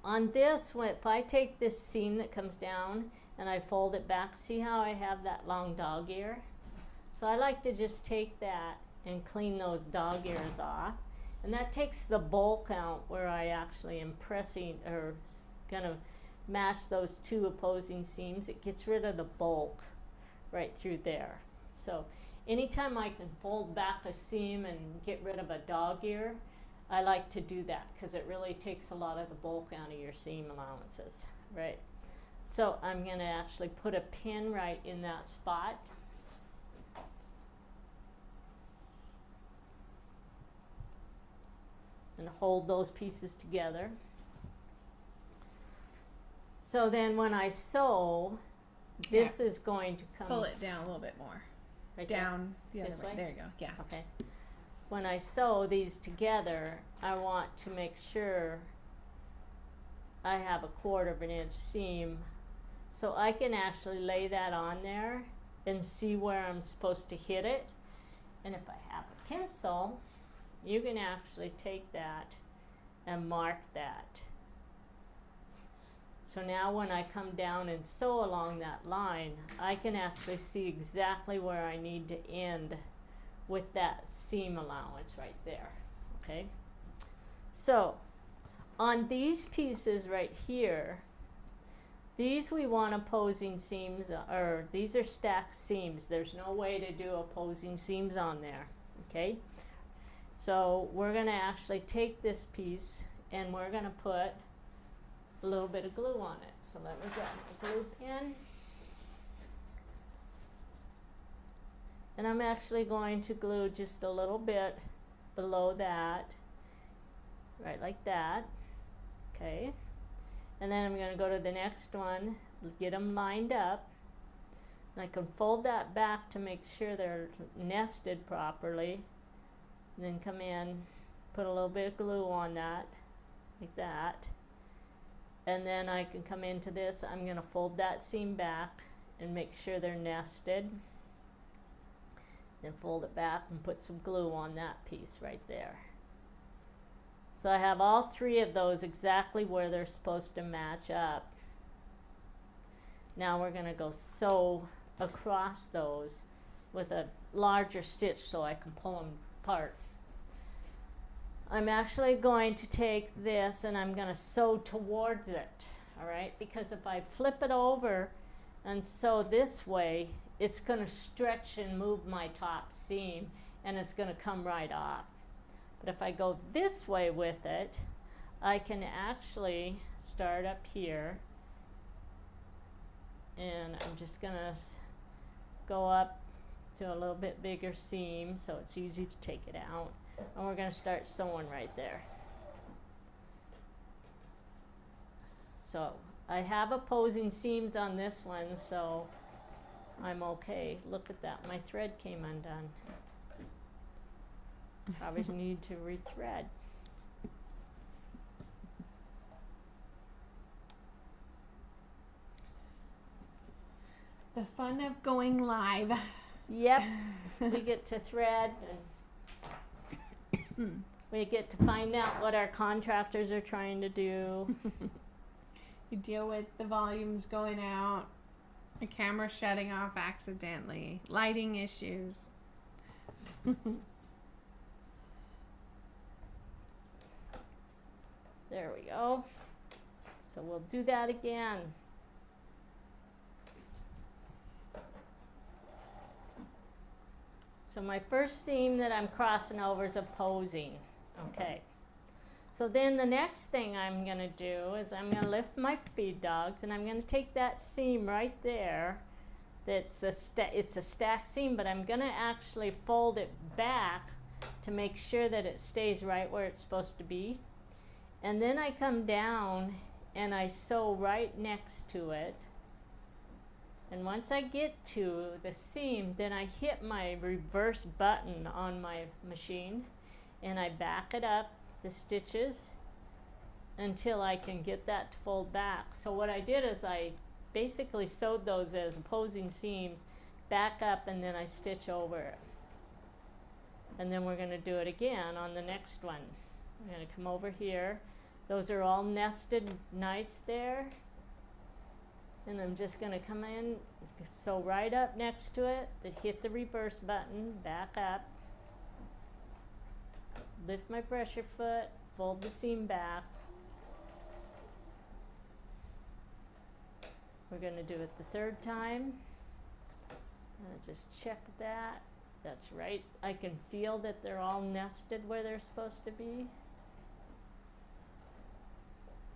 On this, if I take this seam that comes down and I fold it back, see how I have that long dog ear? So I like to just take that and clean those dog ears off. And that takes the bulk out where I actually am pressing or going to match those two opposing seams. It gets rid of the bulk right through there. So anytime I can fold back a seam and get rid of a dog ear, I like to do that because it really takes a lot of the bulk out of your seam allowances, right? So I'm going to actually put a pin right in that spot. And hold those pieces together. So then when I sew, this is going to come... Pull it down a little bit more. Right down the other this way. way? There you go. Yeah. Okay. When I sew these together, I want to make sure I have 1/4 inch seam. So I can actually lay that on there and see where I'm supposed to hit it. And if I have a pencil, you can actually take that and mark that. So now when I come down and sew along that line, I can actually see exactly where I need to end with that seam allowance right there, okay? So on these pieces right here, these we want opposing seams, or these are stacked seams. There's no way to do opposing seams on there, okay? So we're going to actually take this piece and we're going to put a little bit of glue on it. So let me grab my glue pen. And I'm actually going to glue just a little bit below that, right like that, okay? And then I'm going to go to the next one, get them lined up. And I can fold that back to make sure they're nested properly. And then come in, put a little bit of glue on that, like that. And then I can come into this, I'm going to fold that seam back and make sure they're nested. Then fold it back and put some glue on that piece right there. So I have all three of those exactly where they're supposed to match up. Now we're going to go sew across those with a larger stitch so I can pull them apart. I'm actually going to take this and I'm going to sew towards it, all right? Because if I flip it over and sew this way, it's going to stretch and move my top seam and it's going to come right off. But if I go this way with it, I can actually start up here and I'm just going to go up to a little bit bigger seam so it's easy to take it out. And we're going to start sewing right there. So I have opposing seams on this one, so I'm okay. Look at that, my thread came undone. Probably need to rethread. The fun of going live. Yep, we get to thread and we get to find out what our contractors are trying to do. You deal with the volumes going out, the camera shutting off accidentally, lighting issues. There we go. So we'll do that again. So my first seam that I'm crossing over is opposing. Okay. So then the next thing I'm going to do is I'm going to lift my feed dogs and I'm going to take that seam right there. It's a stacked seam, but I'm going to actually fold it back to make sure that it stays right where it's supposed to be. And then I come down and I sew right next to it. And once I get to the seam, then I hit my reverse button on my machine and I back it up, the stitches, until I can get that to fold back. So what I did is I basically sewed those as opposing seams, back up, and then I stitch over it. And then we're going to do it again on the next one. I'm going to come over here. Those are all nested nice there. And I'm just going to come in, sew right up next to it, then hit the reverse button, back up, lift my pressure foot, fold the seam back. We're going to do it the third time. Just check that. That's right. I can feel that they're all nested where they're supposed to be.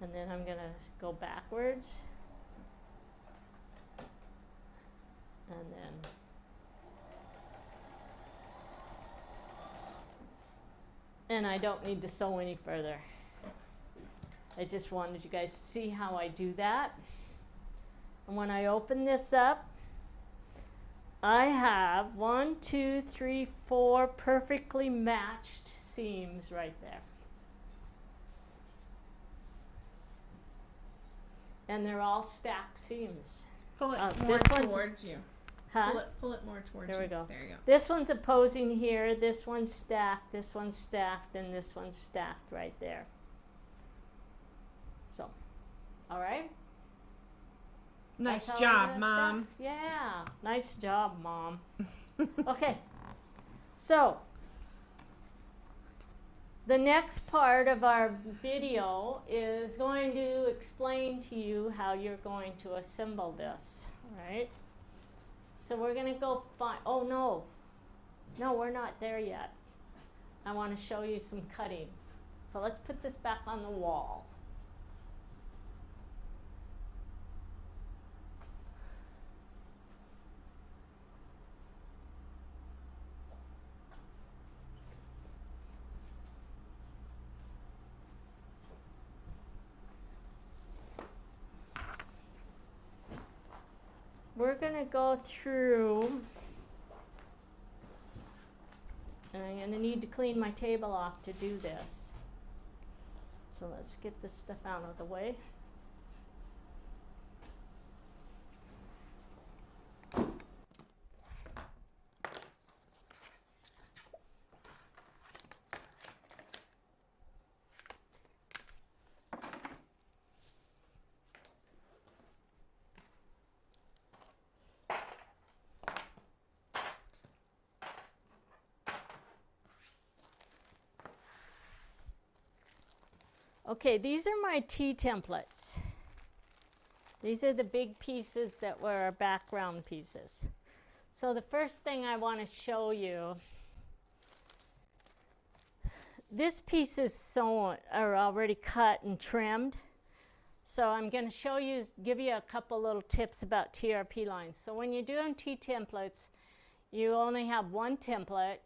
And then I'm going to go backwards. And then I don't need to sew any further. I just wanted you guys to see how I do that. And when I open this up, I have 1, 2, 3, 4 perfectly matched seams right there. And they're all stacked seams. Pull it more towards you. Huh? Pull it more towards you. There we go. There you go. This one's opposing here, this one's stacked, and this one's stacked right there. So, all right? Nice job, Mom. Yeah, nice job, Mom. Okay, so the next part of our video is going to explain to you how you're going to assemble this, all right? So we're going to go find, oh no, we're not there yet. I want to show you some cutting. So let's put this back on the wall. We're going to go through, and I'm going to need to clean my table off to do this. So let's get this stuff out of the way. Okay, these are my tea templates. These are the big pieces that were our background pieces. So the first thing I want to show you, this piece is sewn or already cut and trimmed. So I'm going to show you, give you a couple little tips about TRP lines. So when you're doing tea templates, you only have one template,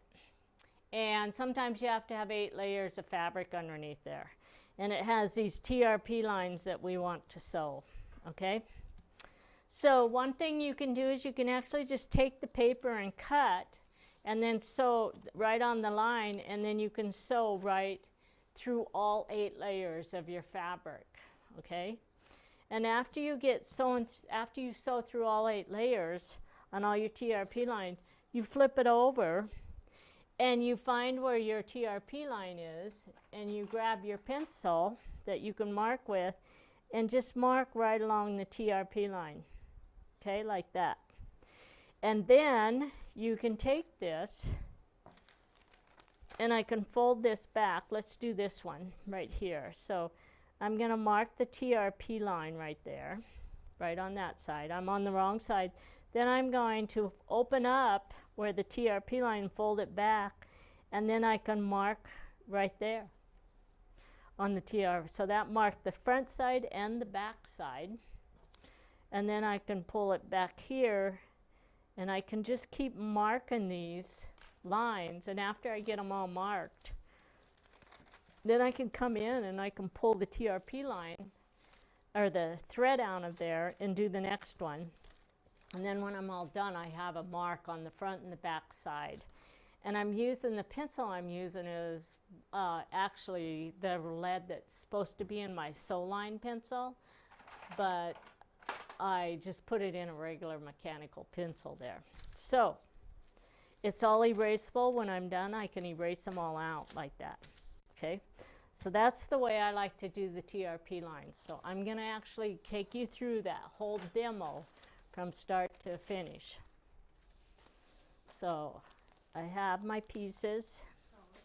and sometimes you have to have 8 layers of fabric underneath there. And it has these TRP lines that we want to sew, okay? So one thing you can do is you can actually just take the paper and cut, and then sew right on the line, and then you can sew right through all 8 layers of your fabric, okay? And after you get sewn, after you sew through all 8 layers on all your TRP lines, you flip it over and you find where your TRP line is, and you grab your pencil that you can mark with and just mark right along the TRP line, okay, like that. And then you can take this, and I can fold this back. Let's do this one right here. So I'm going to mark the TRP line right there, right on that side. I'm on the wrong side. Then I'm going to open up where the TRP line, fold it back, and then I can mark right there on the TR. So that marked the front side and the back side. And then I can pull it back here, and I can just keep marking these lines. And after I get them all marked, then I can come in and I can pull the TRP line or the thread out of there and do the next one. And then when I'm all done, I have a mark on the front and the back side. And I'm using, the pencil I'm using is actually the lead that's supposed to be in my sew line pencil, but I just put it in a regular mechanical pencil there. So it's all erasable. When I'm done, I can erase them all out like that, okay? So that's the way I like to do the TRP lines. So I'm going to actually take you through that whole demo from start to finish. So I have my pieces. Oh, it's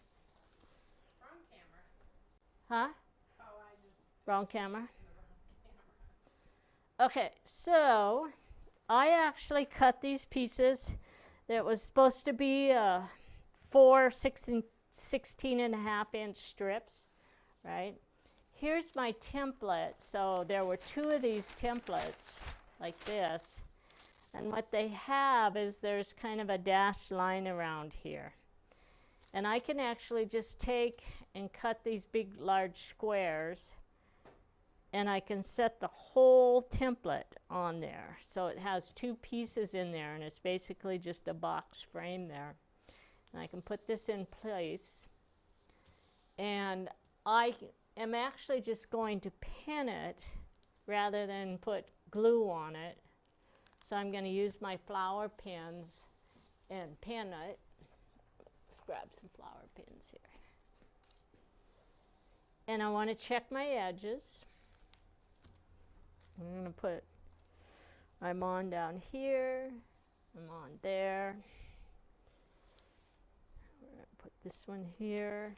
wrong camera. Huh? Oh, I just Wrong camera? went to the wrong camera. Okay, so I actually cut these pieces. That was supposed to be 4 16.5-inch strips, right? Here's my template. So there were 2 of these templates like this. And what they have is there's kind of a dashed line around here. And I can actually just take and cut these big, large squares, and I can set the whole template on there. So it has 2 pieces in there, and it's basically just a box frame there. And I can put this in place, and I am actually just going to pin it rather than put glue on it. So I'm going to use my flower pins and pin it. Let's grab some flower pins here. And I want to check my edges. I'm going to put, I'm on down here, I'm on there. We're going to put this one here.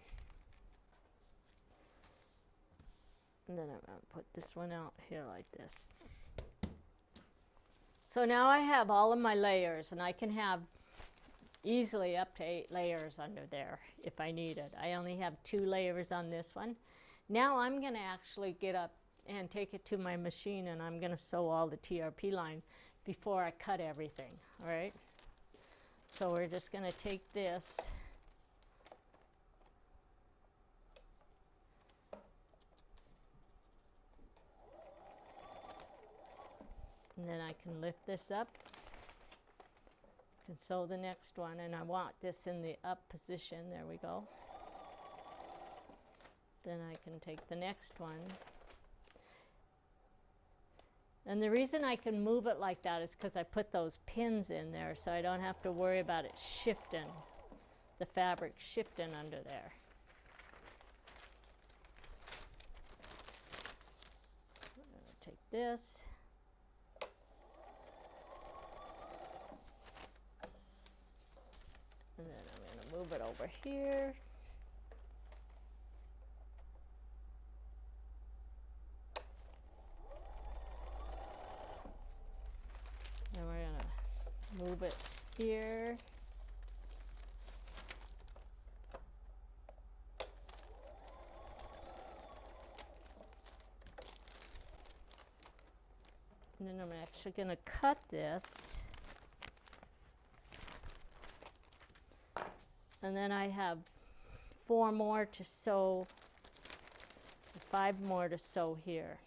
And then I'm going to put this one out here like this. So now I have all of my layers, and I can have easily up to 8 layers under there if I need it. I only have 2 layers on this one. Now I'm going to actually get up and take it to my machine, and I'm going to sew all the TRP line before I cut everything, all right? So we're just going to take this and then I can lift this up, can sew the next one, and I want this in the up position. There we go. Then I can take the next one. And the reason I can move it like that is because I put those pins in there, so I don't have to worry about it shifting, the fabric shifting under there. I'm going to take this. And then I'm going to move it over here. it here. And then I'm actually going to cut this. And then I have 4 more to sew, 5 more to sew here.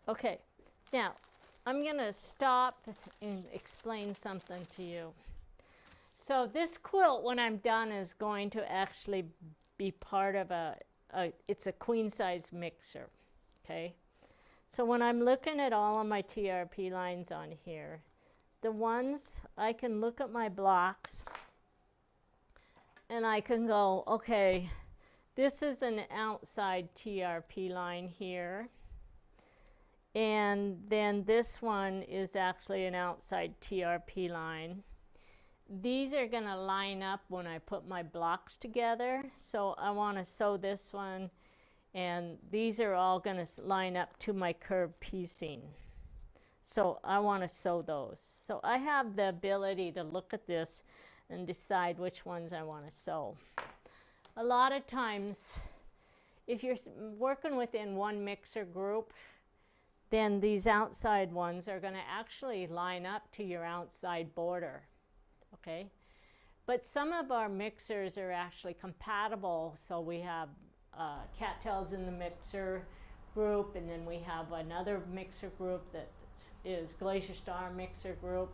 Okay, now I'm going to stop and explain something to you. So this quilt, when I'm done, is going to actually be part of it's a queen size mixer, okay? So when I'm looking at all of my TRP lines on here, the ones, I can look at my blocks and I can go, okay, this is an outside TRP line here. And then this one is actually an outside TRP line. These are going to line up when I put my blocks together. So I want to sew this one, and these are all going to line up to my curved piecing. So I want to sew those. So I have the ability to look at this and decide which ones I want to sew. A lot of times, if you're working within one mixer group, then these outside ones are going to actually line up to your outside border, okay? But some of our mixers are actually compatible, so we have cattails in the mixer group, and then we have another mixer group that is Glacier Star mixer group.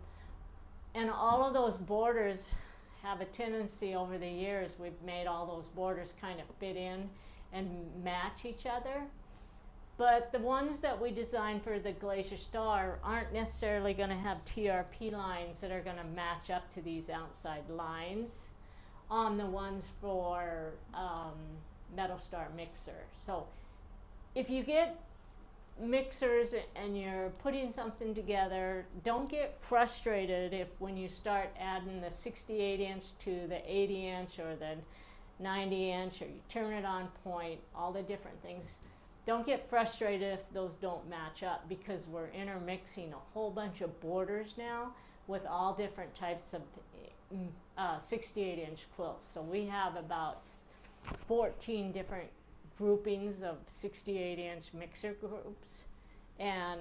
And all of those borders have a tendency over the years, we've made all those borders kind of fit in and match each other. But the ones that we designed for the Glacier Star aren't necessarily going to have TRP lines that are going to match up to these outside lines on the ones for Metal Star Mixer. So if you get mixers and you're putting something together, don't get frustrated if when you start adding the 68-inch to the 80-inch or the 90-inch, or you turn it on point, all the different things. Don't get frustrated if those don't match up, because we're intermixing a whole bunch of borders now with all different types of 68-inch quilts. So we have about 14 different groupings of 68-inch mixer groups, and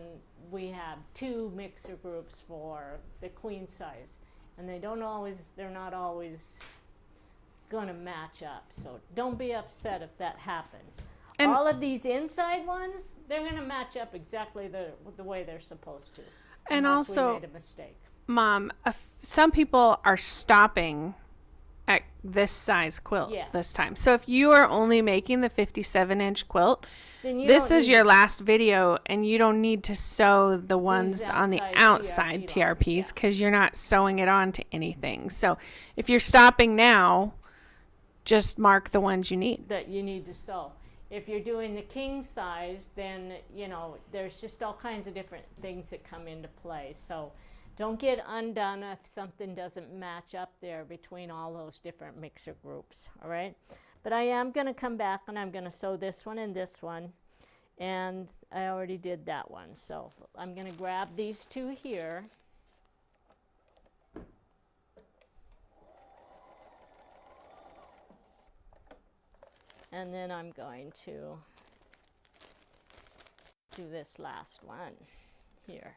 we have 2 mixer groups for the queen size, and they're not always going to match up. So don't be upset if that happens. And all of these inside ones, they're going to match up exactly the way they're supposed to. And also, we made a mistake. Mom, some people are stopping at this size quilt this time. So if you are only making the 57-inch quilt, this is your last video, and you don't need to sew the ones on the outside TRPs because you're not sewing it onto anything. So if you're stopping now, just mark the ones you need. That you need to sew. If you're doing the king size, then, there's just all kinds of different things that come into play. So don't get undone if something doesn't match up there between all those different mixer groups, all right? But I am going to come back and I'm going to sew this one and this one. And I already did that one. So I'm going to grab these 2 here. And then I'm going to do this last one here.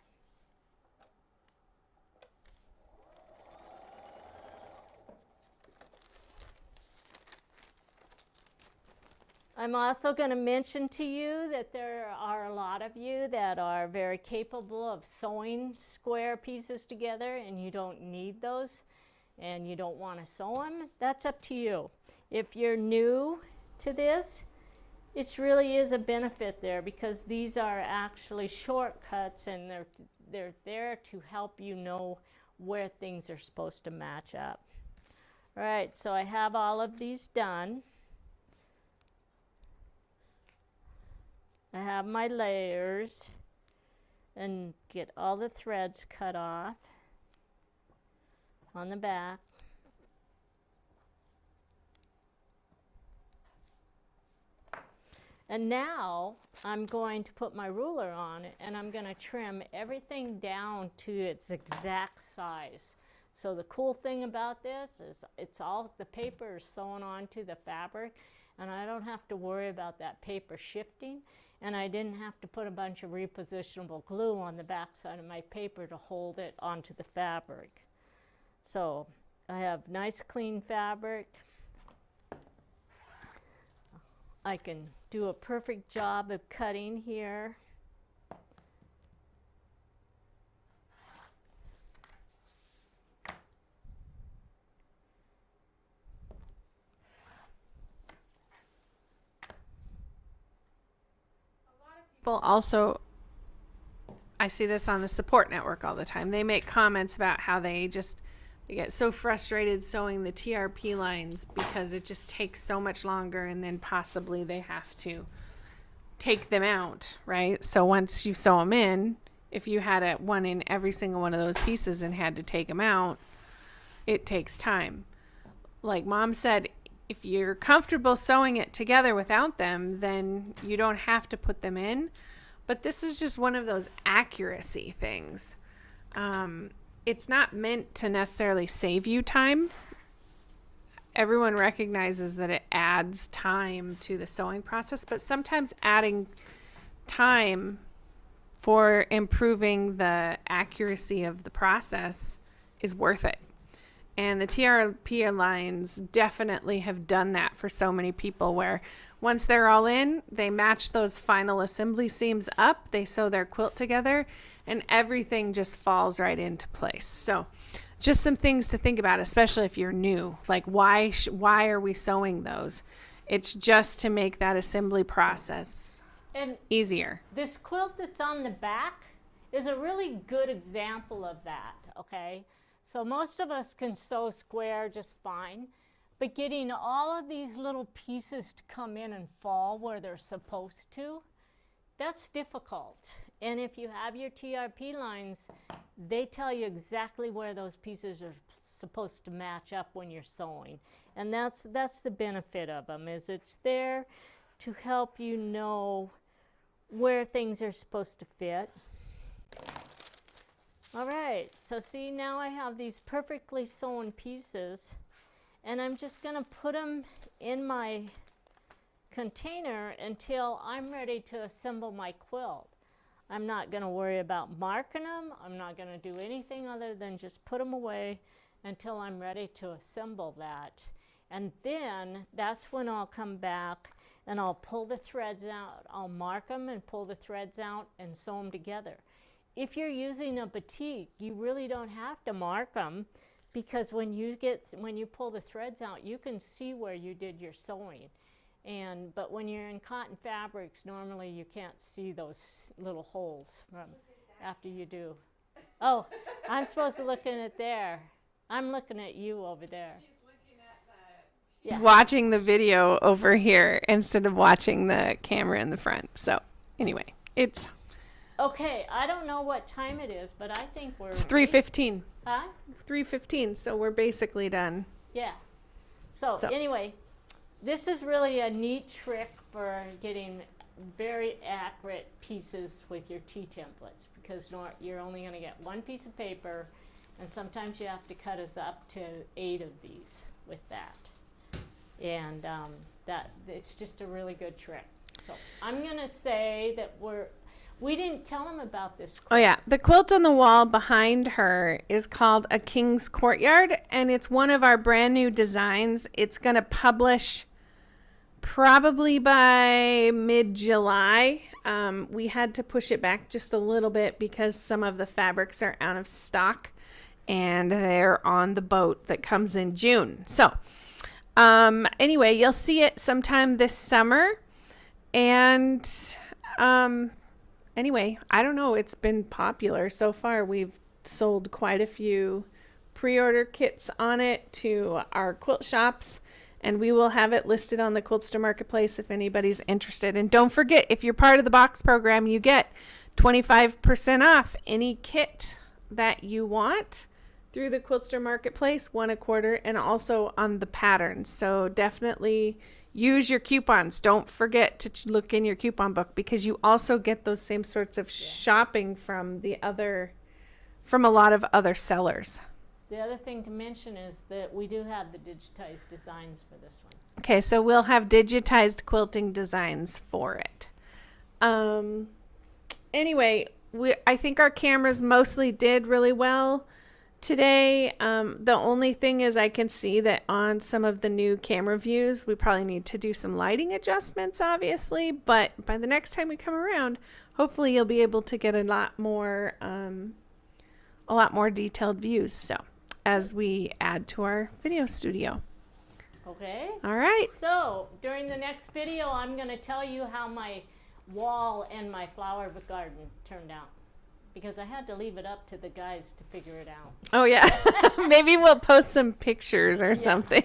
I'm also going to mention to you that there are a lot of you that are very capable of sewing square pieces together, and you don't need those and you don't want to sew them. That's up to you. If you're new to this, it really is a benefit there, because these are actually shortcuts, and they're there to help you know where things are supposed to match up. All right, so I have all of these done. I have my layers, and get all the threads cut off on the back. And now I'm going to put my ruler on it, and I'm going to trim everything down to its exact size. So the cool thing about this is the paper is sewn onto the fabric, and I don't have to worry about that paper shifting, and I didn't have to put a bunch of repositionable glue on the back side of my paper to hold it onto the fabric. So I have nice clean fabric. I can do a perfect job of cutting here. People also, I see this on the support network all the time. They make comments about how they get so frustrated sewing the TRP lines because it just takes so much longer, and then possibly they have to take them out, right? So once you sew them in, if you had one in every single one of those pieces and had to take them out, it takes time. Like Mom said, if you're comfortable sewing it together without them, then you don't have to put them in. But this is just one of those accuracy things. It's not meant to necessarily save you time. Everyone recognizes that it adds time to the sewing process, but sometimes adding time for improving the accuracy of the process is worth it. And the TRP lines definitely have done that for so many people, where once they're all in, they match those final assembly seams up, they sew their quilt together, and everything just falls right into place. So just some things to think about, especially if you're new. Like, why are we sewing those? It's just to make that assembly process easier. This quilt that's on the back is a really good example of that, okay? So most of us can sew square just fine, but getting all of these little pieces to come in and fall where they're supposed to, that's difficult. And if you have your TRP lines, they tell you exactly where those pieces are supposed to match up when you're sewing. And that's the benefit of them, is it's there to help you know where things are supposed to fit. All right, so see, now I have these perfectly sewn pieces, and I'm just going to put them in my container until I'm ready to assemble my quilt. I'm not going to worry about marking them. I'm not going to do anything other than just put them away until I'm ready to assemble that. And then that's when I'll come back and I'll pull the threads out. I'll mark them and pull the threads out and sew them together. If you're using a batik, you really don't have to mark them, because when you pull the threads out, you can see where you did your sewing. But when you're in cotton fabrics, normally you can't see those little holes from after you do. Oh, I'm supposed to look in it there. I'm looking at you over there. She's looking at She's watching the video over here instead of watching the camera in the front. So anyway, it's okay. I don't know what time it is, but I think it's 3:15. Huh? 3:15. So we're basically done. Yeah. So anyway, this is really a neat trick for getting very accurate pieces with your T-templates, because you're only going to get one piece of paper, and sometimes you have to cut us up to 8 of these with that. And it's just a really good trick. So I'm going to say that we didn't tell them about this quilt. Oh yeah, the quilt on the wall behind her is called A King's Courtyard, and it's one of our brand new designs. It's going to publish probably by mid-July. We had to push it back just a little bit because some of the fabrics are out of stock and they're on the boat that comes in June. So anyway, you'll see it sometime this summer. And anyway, I don't know, it's been popular so far. We've sold quite a few pre-order kits on it to our quilt shops, and we will have it listed on the Quiltster Marketplace if anybody's interested. And don't forget, if you're part of the box program, you get 25% off any kit that you want through the Quiltster Marketplace, 1 a quarter, and also on the patterns. So definitely use your coupons. Don't forget to look in your coupon book, because you also get those same sorts of shopping from from a lot of other sellers. The other thing to mention is that we do have the digitized designs for this one. Okay, so we'll have digitized quilting designs for it. Anyway, I think our cameras mostly did really well today. The only thing is I can see that on some of the new camera views, we probably need to do some lighting adjustments, obviously, but by the next time we come around, hopefully you'll be able to get a lot more detailed views. So as we add to our video studio. Okay. All right. So during the next video, I'm going to tell you how my wall and my flower garden turned out, because I had to leave it up to the guys to figure it out. Oh yeah. Maybe we'll post some pictures or something.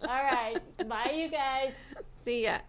All right. Bye, you guys. See ya.